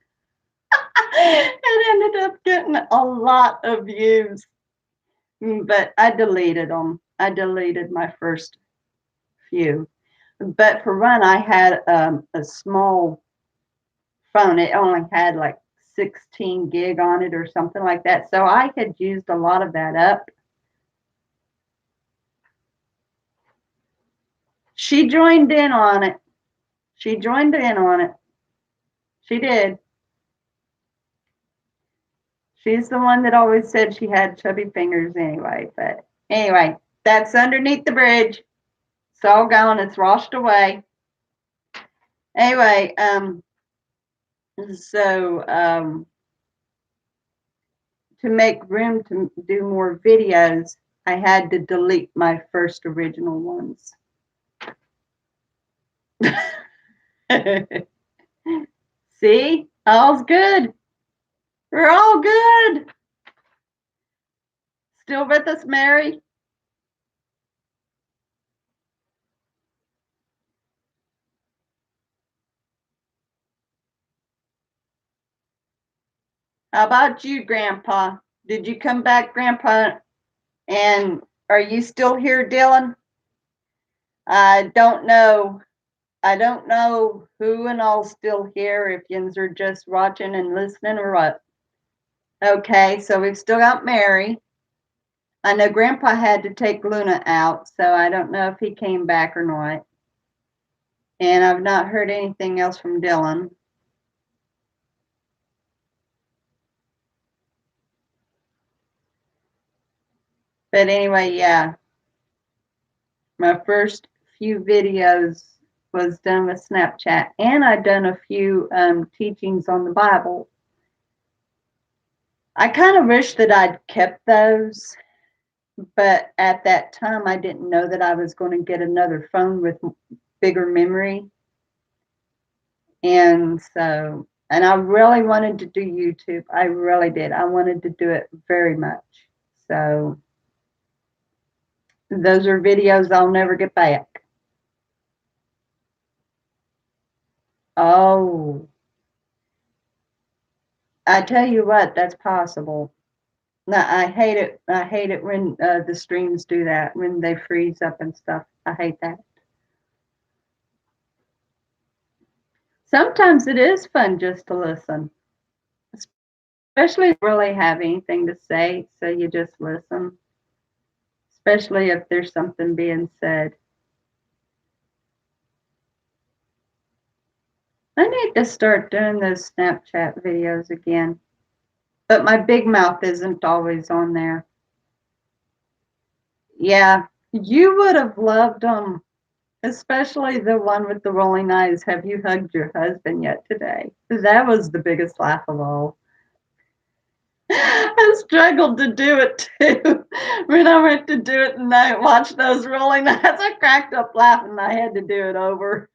It ended up getting a lot of views, but I deleted them. I deleted my first few. But for one, I had a small phone. It only had like 16 gig on it or something like that. So I had used a lot of that up. She joined in on it. She joined in on it. She did. She's the one that always said she had chubby fingers anyway. But anyway, that's underneath the bridge. It's all gone. It's washed away. Anyway, so to make room to do more videos, I had to delete my first original ones. See, all's good. We're all good. Still with us, Mary? How about you, Grandpa? Did you come back, Grandpa? And are you still here, Dylan? I don't know. I don't know who and all still here, if yins are just watching and listening or what. Okay, so we've still got Mary. I know Grandpa had to take Luna out, so I don't know if he came back or not. And I've not heard anything else from Dylan. But anyway, yeah. My first few videos was done with Snapchat, and I've done a few teachings on the Bible. I kind of wish that I'd kept those, but at that time I didn't know that I was going to get another phone with bigger memory. And so, and I really wanted to do YouTube. I really did. I wanted to do it very much. So those are videos I'll never get back. Oh, I tell you what, that's possible. No, I hate it. I hate it when the streams do that, when they freeze up and stuff. I hate that. Sometimes it is fun just to listen, especially if you really have anything to say, so you just listen, especially if there's something being said. I need to start doing those Snapchat videos again, but my big mouth isn't always on there. Yeah, you would have loved them. Especially the one with the rolling eyes. Have you hugged your husband yet today? That was the biggest laugh of all. I struggled to do it too. When I went to do it and I watched those rolling eyes, I cracked up laughing and I had to do it over.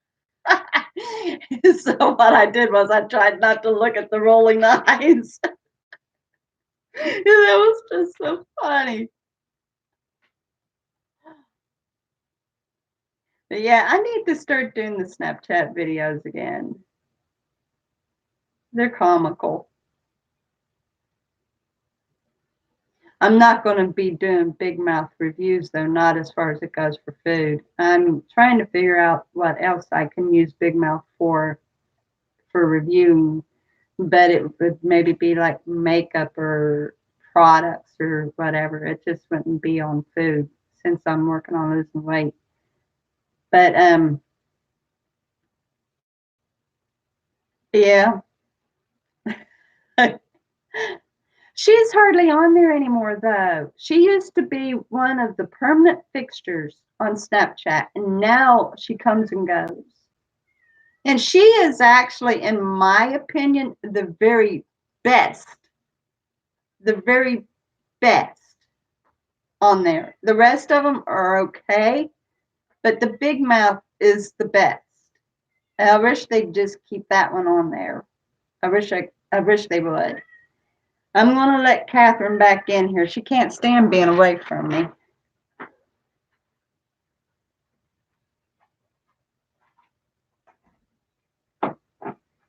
So what I did was I tried not to look at the rolling eyes. That was just so funny. But yeah, I need to start doing the Snapchat videos again. They're comical. I'm not going to be doing big mouth reviews, though, not as far as it goes for food. I'm trying to figure out what else I can use big mouth for. for reviewing, but it would maybe be like makeup or products or whatever. It just wouldn't be on food since I'm working on losing weight. But yeah. She's hardly on there anymore, though. She used to be one of the permanent fixtures on Snapchat, and now she comes and goes. And she is actually, in my opinion, best, the very best on there. The rest of them are okay, but the big mouth is the best. And I wish they'd just keep that one on there. I wish they would. I'm going to let Catherine back in here. She can't stand being away from me.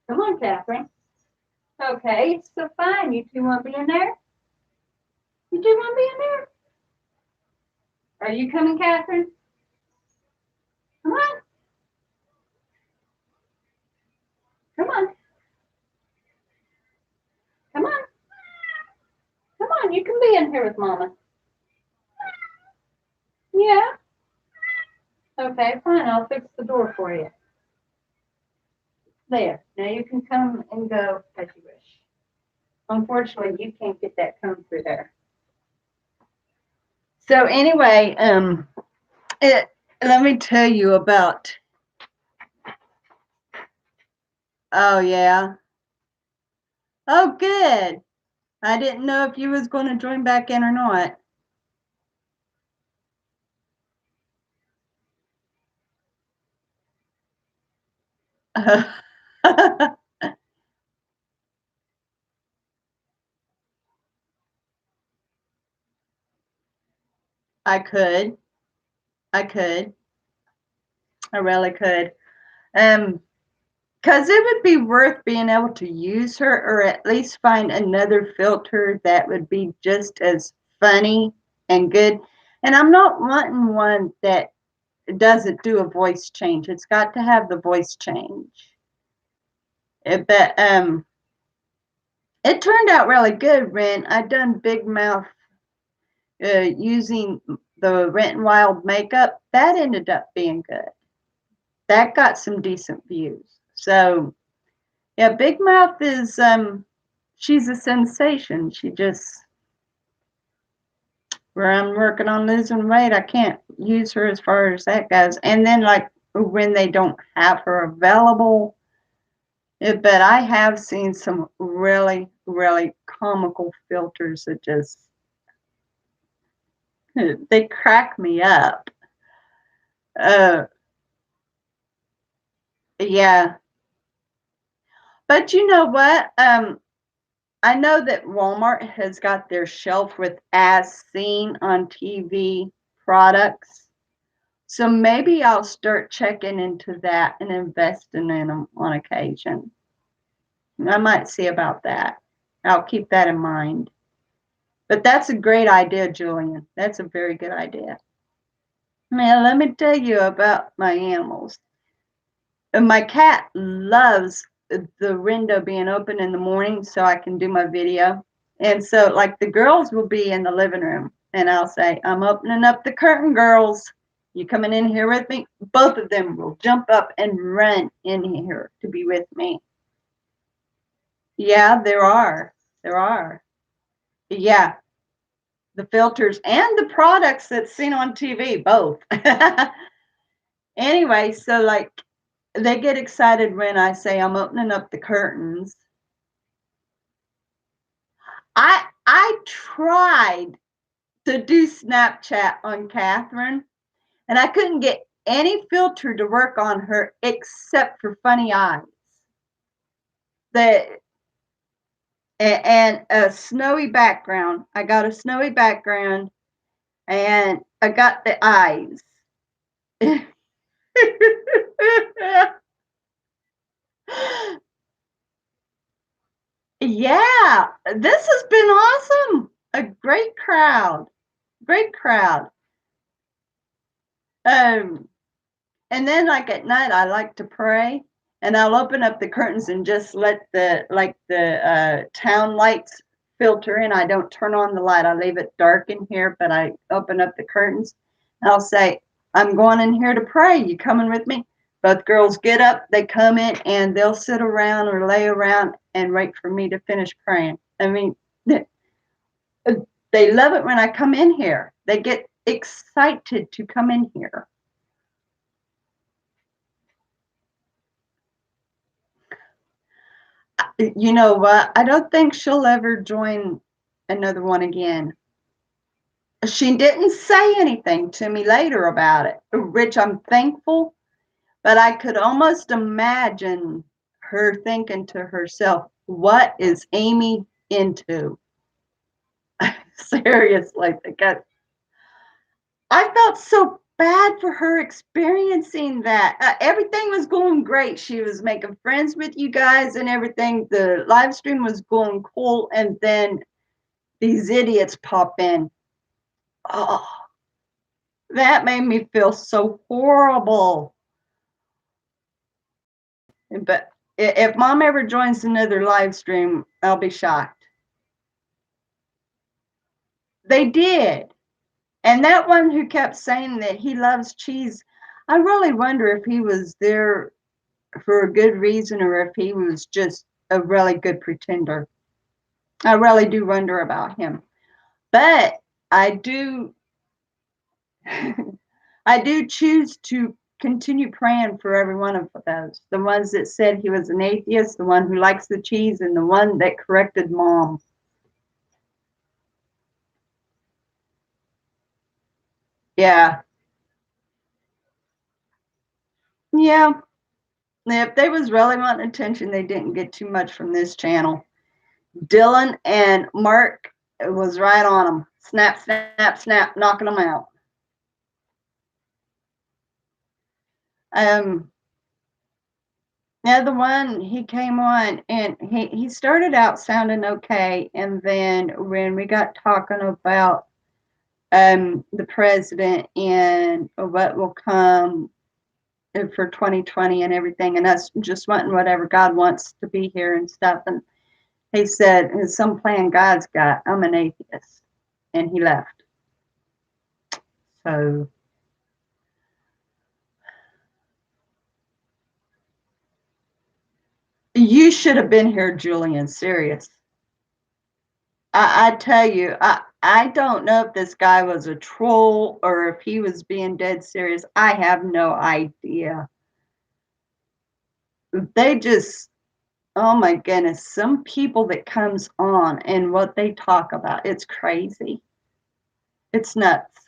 Come on, Catherine. Okay, so fine. You two want to be in there? You two want to be in there? Are you coming, Catherine? Come on. Come on. Come on. Come on. You can be in here with Mama. Yeah. Okay, fine. I'll fix the door for you. There. Now you can come and go as you wish. Unfortunately, you can't get that comb through there. So anyway, let me tell you about. Oh yeah. Oh good. I didn't know if you was going to join back in or not. I could. I could. I really could. Because it would be worth being able to use her or at least find another filter that would be just as funny and good. And I'm not wanting one that doesn't do a voice change. It's got to have the voice change. But it turned out really good when I done Big Mouth using the Rent and Wild makeup. That ended up being good. That got some decent views. So yeah, Big Mouth is she's a sensation. She just where I'm working on losing weight, I can't use her as far as that goes. And then like when they don't have her available, but I have seen some really, really comical filters that just they crack me up. Uh, yeah. But you know what? I know that Walmart has got their shelf with as seen on TV products. So maybe I'll start checking into that and investing in them on occasion. I might see about that. I'll keep that in mind. But that's a great idea, Julian. That's a very good idea. Man, let me tell you about my animals. And my cat loves the window being open in the morning so I can do my video. And so, like, the girls will be in the living room, and I'll say, I'm opening up the curtain, girls. You coming in here with me? Both of them will jump up and run in here to be with me. Yeah, there are. There are. Yeah, the filters and the products that's seen on TV, both. Anyway, so like they get excited when I say I'm opening up the curtains. I tried to do Snapchat on Catherine, and I couldn't get any filter to work on her except for funny eyes. The and a snowy background. I got a snowy background, and I got the eyes. Yeah, this has been awesome. A great crowd. Great crowd. Um, and then like at night, I like to pray. and I'll open up the curtains and just let the town lights filter in. I don't turn on the light. I leave it dark in here, but I open up the curtains. And I'll say, I'm going in here to pray. You coming with me? Both girls get up, they come in, and they'll sit around or lay around and wait for me to finish praying. I mean, they love it when I come in here. They get excited to come in here. You know what? I don't think she'll ever join another one again. She didn't say anything to me later about it, which I'm thankful, but I could almost imagine her thinking to herself, what is Amy into? Seriously, because I felt so bad for her experiencing that. Everything was going great. She was making friends with you guys and everything. The live stream was going cool, and then these idiots pop in. Oh, that made me feel so horrible. But if Mom ever joins another live stream, I'll be shocked. They did. And that one who kept saying that he loves cheese, I really wonder if he was there for a good reason or if he was just a really good pretender. I really do wonder about him. But I do I do choose to continue praying for every one of those. The ones that said he was an atheist, the one who likes the cheese, and the one that corrected Mom. Yeah. Yeah. If they was really wanting attention, they didn't get too much from this channel. Dylan and Mark was right on them. Snap, snap, snap, knocking them out. Yeah, the one he came on and he started out sounding okay, and then when we got talking about the president and what will come for 2020 and everything, and us just wanting whatever God wants to be here and stuff, and he said, some plan God's got, I'm an atheist, and he left. So you should have been here, Julian, serious. I tell you, I don't know if this guy was a troll or if he was being dead serious. I have no idea. They just, oh my goodness, some people that comes on and what they talk about, it's crazy. It's nuts.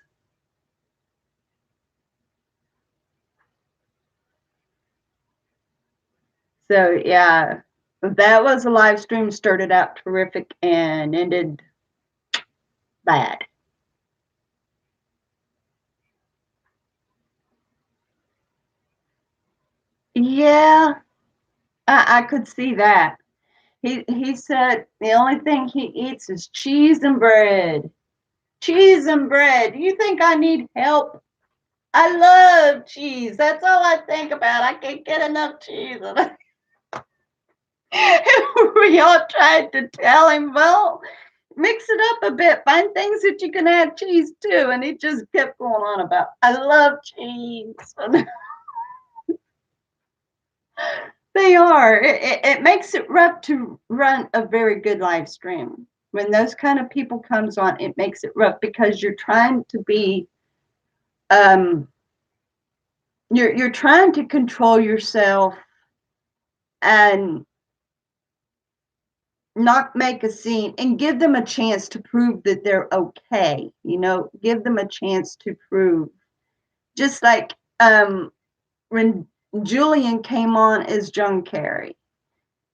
So yeah, that was a live stream, started out terrific and ended bad. Yeah, I could see that. He said the only thing he eats is cheese and bread. Cheese and bread. You think I need help? I love cheese. That's all I think about. I can't get enough cheese. We all tried to tell him, well, mix it up a bit. Find things that you can add cheese to. And he just kept going on about, I love cheese. They are. It makes it rough to run a very good live stream. When those kind of people comes on, it makes it rough because you're trying to be um you're trying to control yourself and not make a scene and give them a chance to prove that they're okay. Give them a chance to prove. Just like when Julian came on as John Kerry,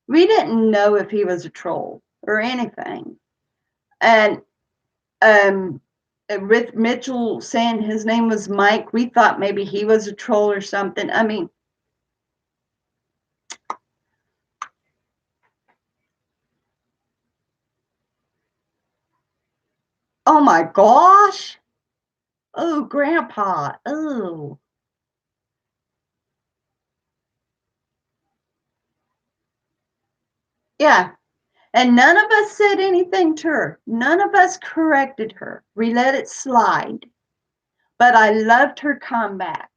we didn't know if he was a troll or anything. And with Mitchell saying his name was Mike, we thought maybe he was a troll or something. I mean, oh my gosh. Oh, Grandpa. Oh. Yeah. And none of us said anything to her. None of us corrected her. We let it slide. But I loved her comeback.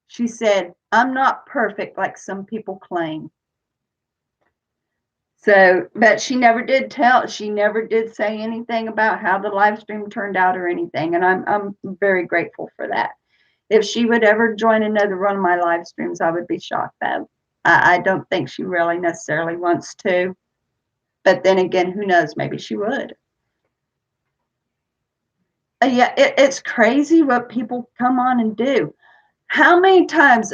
She said, I'm not perfect like some people claim. So, but she never did say anything about how the live stream turned out or anything. And I'm very grateful for that. If she would ever join another one of my live streams, I would be shocked though. I don't think she really necessarily wants to. But then again, who knows? Maybe she would. Yeah, it's crazy what people come on and do. How many times,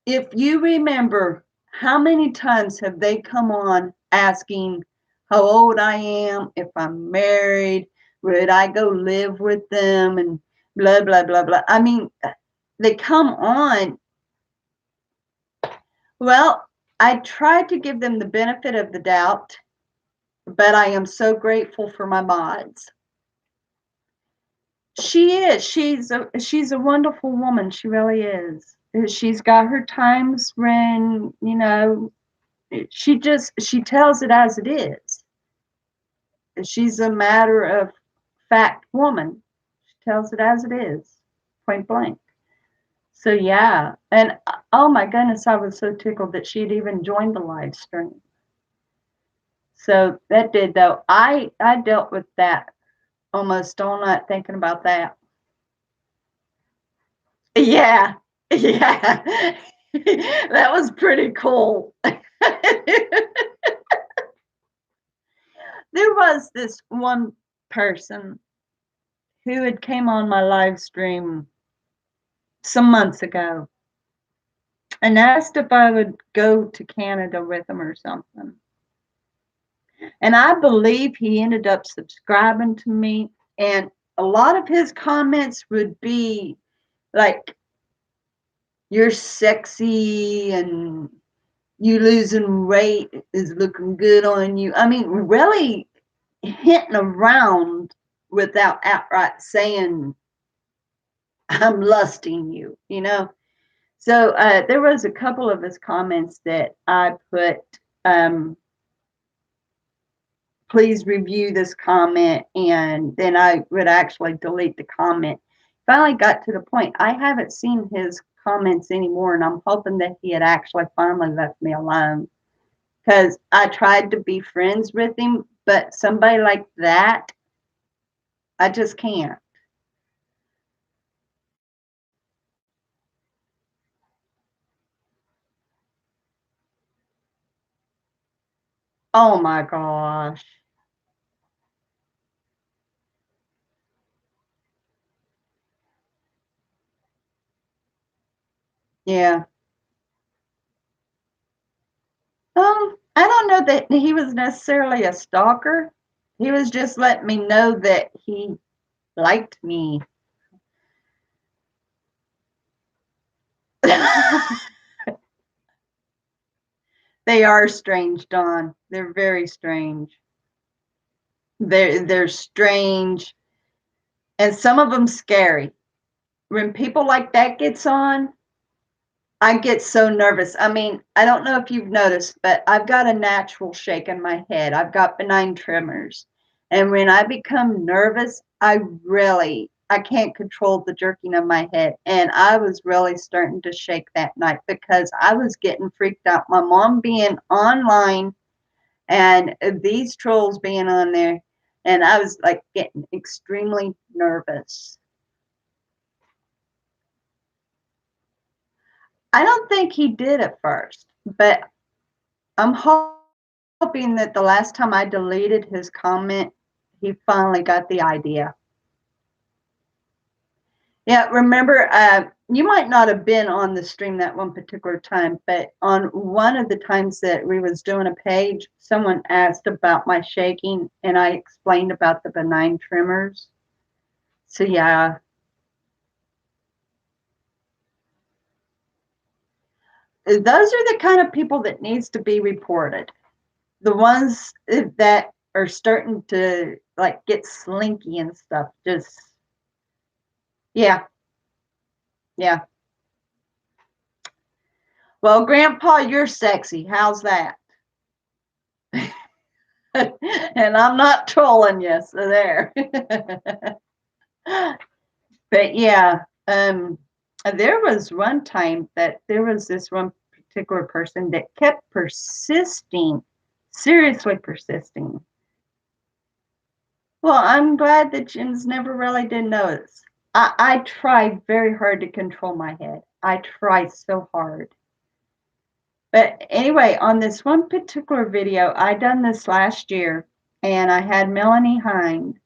if you remember, how many times have they come on asking how old I am, if I'm married, would I go live with them, and blah, blah, blah, blah. I mean, they come on. Well, I tried to give them the benefit of the doubt, but I am so grateful for my mods. She is. She's a wonderful woman. She really is. She's got her times when, she tells it as it is. She's a matter of fact woman. She tells it as it is, point blank. So yeah, and oh my goodness, I was so tickled that she had even joined the live stream. So that did though. I dealt with that almost all night thinking about that. Yeah, yeah, that was pretty cool. There was this one person who had came on my live stream some months ago and asked if I would go to Canada with him or something. And I believe he ended up subscribing to me. And a lot of his comments would be like, you're sexy and you losing weight is looking good on you. I mean, really hinting around without outright saying, I'm lusting you. So there was a couple of his comments that I put, please review this comment, and then I would actually delete the comment. Finally got to the point, I haven't seen his comments anymore, and I'm hoping that he had actually finally left me alone, because I tried to be friends with him, but somebody like that, I just can't. Oh my gosh. Yeah. I don't know that he was necessarily a stalker. He was just letting me know that he liked me. They are strange, Dawn. They're very strange. They're strange, and some of them scary. When people like that gets on, I get so nervous. I mean, I don't know if you've noticed, but I've got a natural shake in my head. I've got benign tremors. And when I become nervous, I can't control the jerking of my head. And I was really starting to shake that night because I was getting freaked out. My mom being online and these trolls being on there, and I was like getting extremely nervous. I don't think he did at first, but I'm hoping that the last time I deleted his comment, he finally got the idea. Yeah, remember, you might not have been on the stream that one particular time, but on one of the times that we was doing a page, someone asked about my shaking, and I explained about the benign tremors. So yeah, those are the kind of people that needs to be reported. The ones that are starting to like get slinky and stuff, just yeah, yeah. Well, Grandpa, you're sexy. How's that? And I'm not trolling you, so there. But yeah, there was one time that there was this one particular person that kept persisting, seriously persisting. Well, I'm glad that Jim's never really did notice. I try very hard to control my head. I try so hard. But anyway, on this one particular video, I done this last year, and I had Melanie Hind,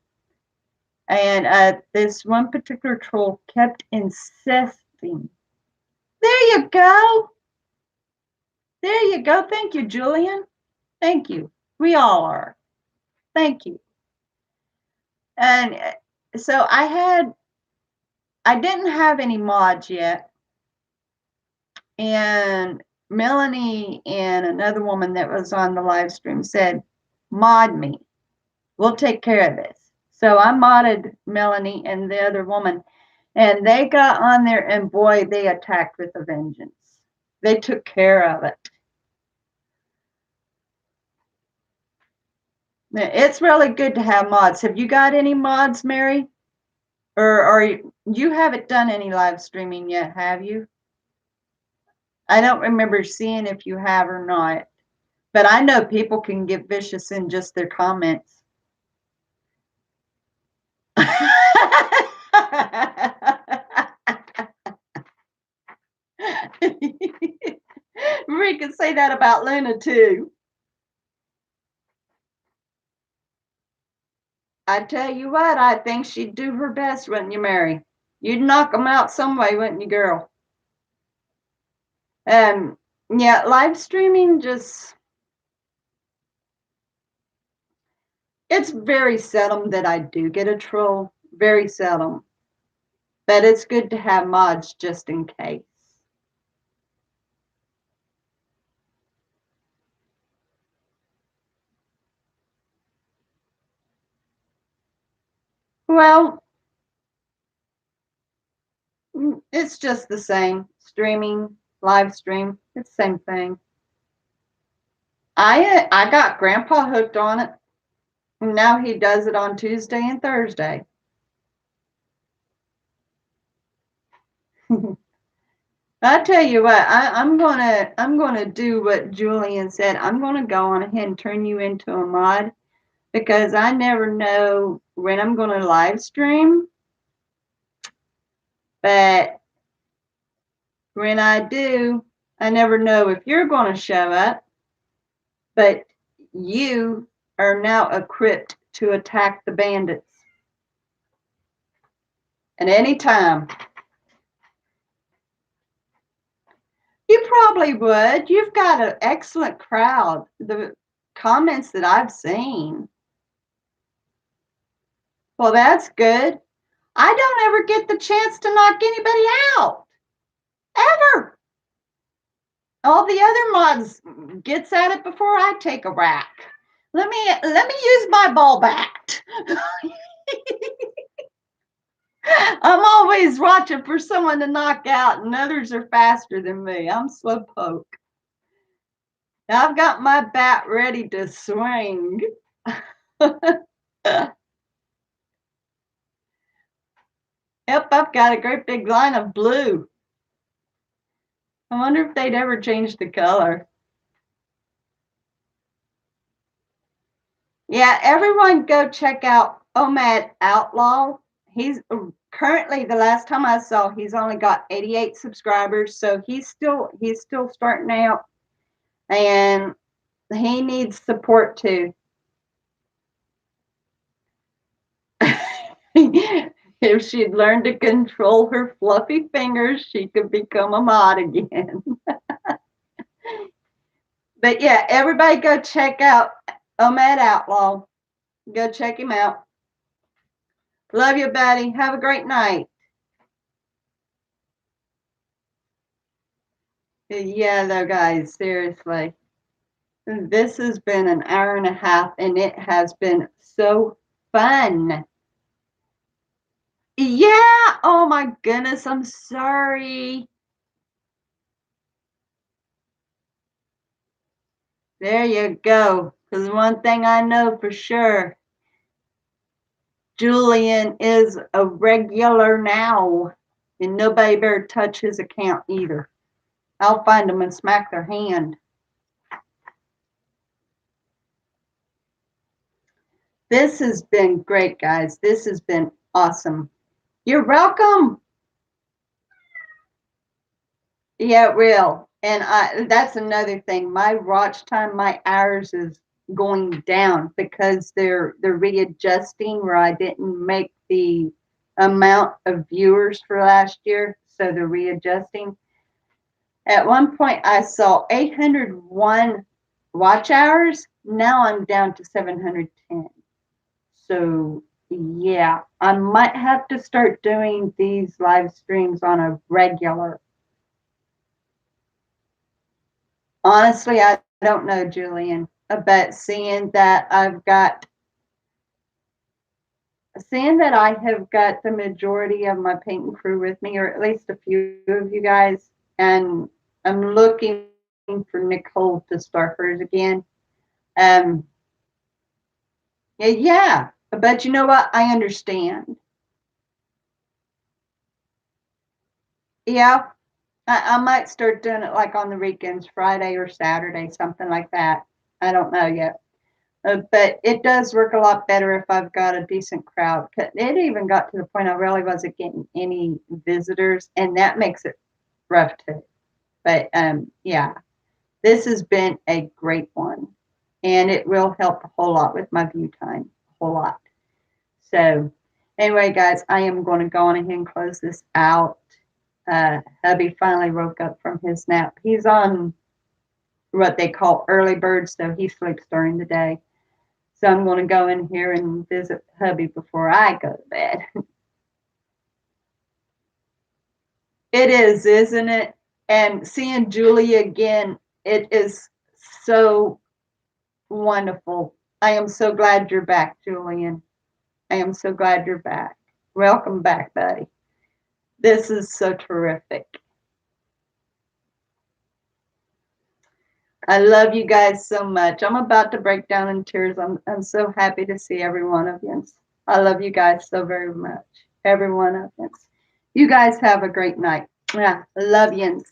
and this one particular troll kept insisting. There you go. There you go. Thank you, Julian. Thank you. We all are. Thank you. And so I didn't have any mods yet. And Melanie and another woman that was on the live stream said, mod me. We'll take care of this. So I modded Melanie and the other woman, and they got on there, and boy, they attacked with a vengeance. They took care of it. It's really good to have mods. Have you got any mods, Mary? Or you haven't done any live streaming yet, have you? I don't remember seeing if you have or not. But I know people can get vicious in just their comments. We can say that about Luna too. I tell you what, I think she'd do her best, wouldn't you, Mary? You'd knock them out some way, wouldn't you, girl? Yeah, live streaming just, it's very seldom that I do get a troll. Very seldom. But it's good to have mods just in case. Well, it's just the same. Streaming, live stream, it's the same thing. I got Grandpa hooked on it. Now he does it on Tuesday and Thursday. I tell you what, I'm gonna do what Julian said. I'm gonna go on ahead and turn you into a mod, because I never know when I'm gonna live stream. But when I do, I never know if you're gonna show up. But you are now equipped to attack the bandits at any time. You probably would. You've got an excellent crowd. The comments that I've seen. Well, that's good. I don't ever get the chance to knock anybody out. Ever. All the other mods gets at it before I take a rack. Let me use my ball bat. I'm always watching for someone to knock out, and others are faster than me. I'm slowpoke. I've got my bat ready to swing. Yep, I've got a great big line of blue. I wonder if they'd ever change the color. Yeah, everyone go check out Omad Outlaw. He's currently, the last time I saw, he's only got 88 subscribers, so he's still starting out, and he needs support too. If she'd learned to control her fluffy fingers, she could become a mod again. But yeah, everybody go check out Omad Outlaw. Go check him out. Love you, buddy. Have a great night. Yeah, though, guys, seriously. This has been an hour and a half, and it has been so fun. Yeah. Oh, my goodness. I'm sorry. There you go. Because one thing I know for sure, Julian is a regular now, and nobody better touch his account either. I'll find them and smack their hand. This has been great, guys. This has been awesome. You're welcome. Yeah, real. And that's another thing. My watch time, my hours is going down because they're readjusting where I didn't make the amount of viewers for last year, so they're readjusting. At one point I saw 801 watch hours. Now I'm down to 710. So yeah, I might have to start doing these live streams on a regular. Honestly, I don't know, Julian, but seeing that I have got the majority of my painting crew with me, or at least a few of you guys, and I'm looking for Nicole to start hers again. Um, yeah, but you know what? I understand. Yeah, I might start doing it like on the weekends, Friday or Saturday, something like that. I don't know yet. But it does work a lot better if I've got a decent crowd. It even got to the point I really wasn't getting any visitors, and that makes it rough too. But yeah, this has been a great one, and it will help a whole lot with my view time, a whole lot. So anyway, guys, I am going to go on ahead and close this out. Hubby finally woke up from his nap. He's on what they call early bird, so he sleeps during the day. So I'm going to go in here and visit hubby before I go to bed. It is, isn't it? And seeing Julie again, it is so wonderful. I am so glad you're back, Julian. I am so glad you're back. Welcome back, buddy. This is so terrific. I love you guys so much. I'm about to break down in tears. I'm so happy to see every one of you. I love you guys so very much. Every one of you. You guys have a great night. Yeah, love you.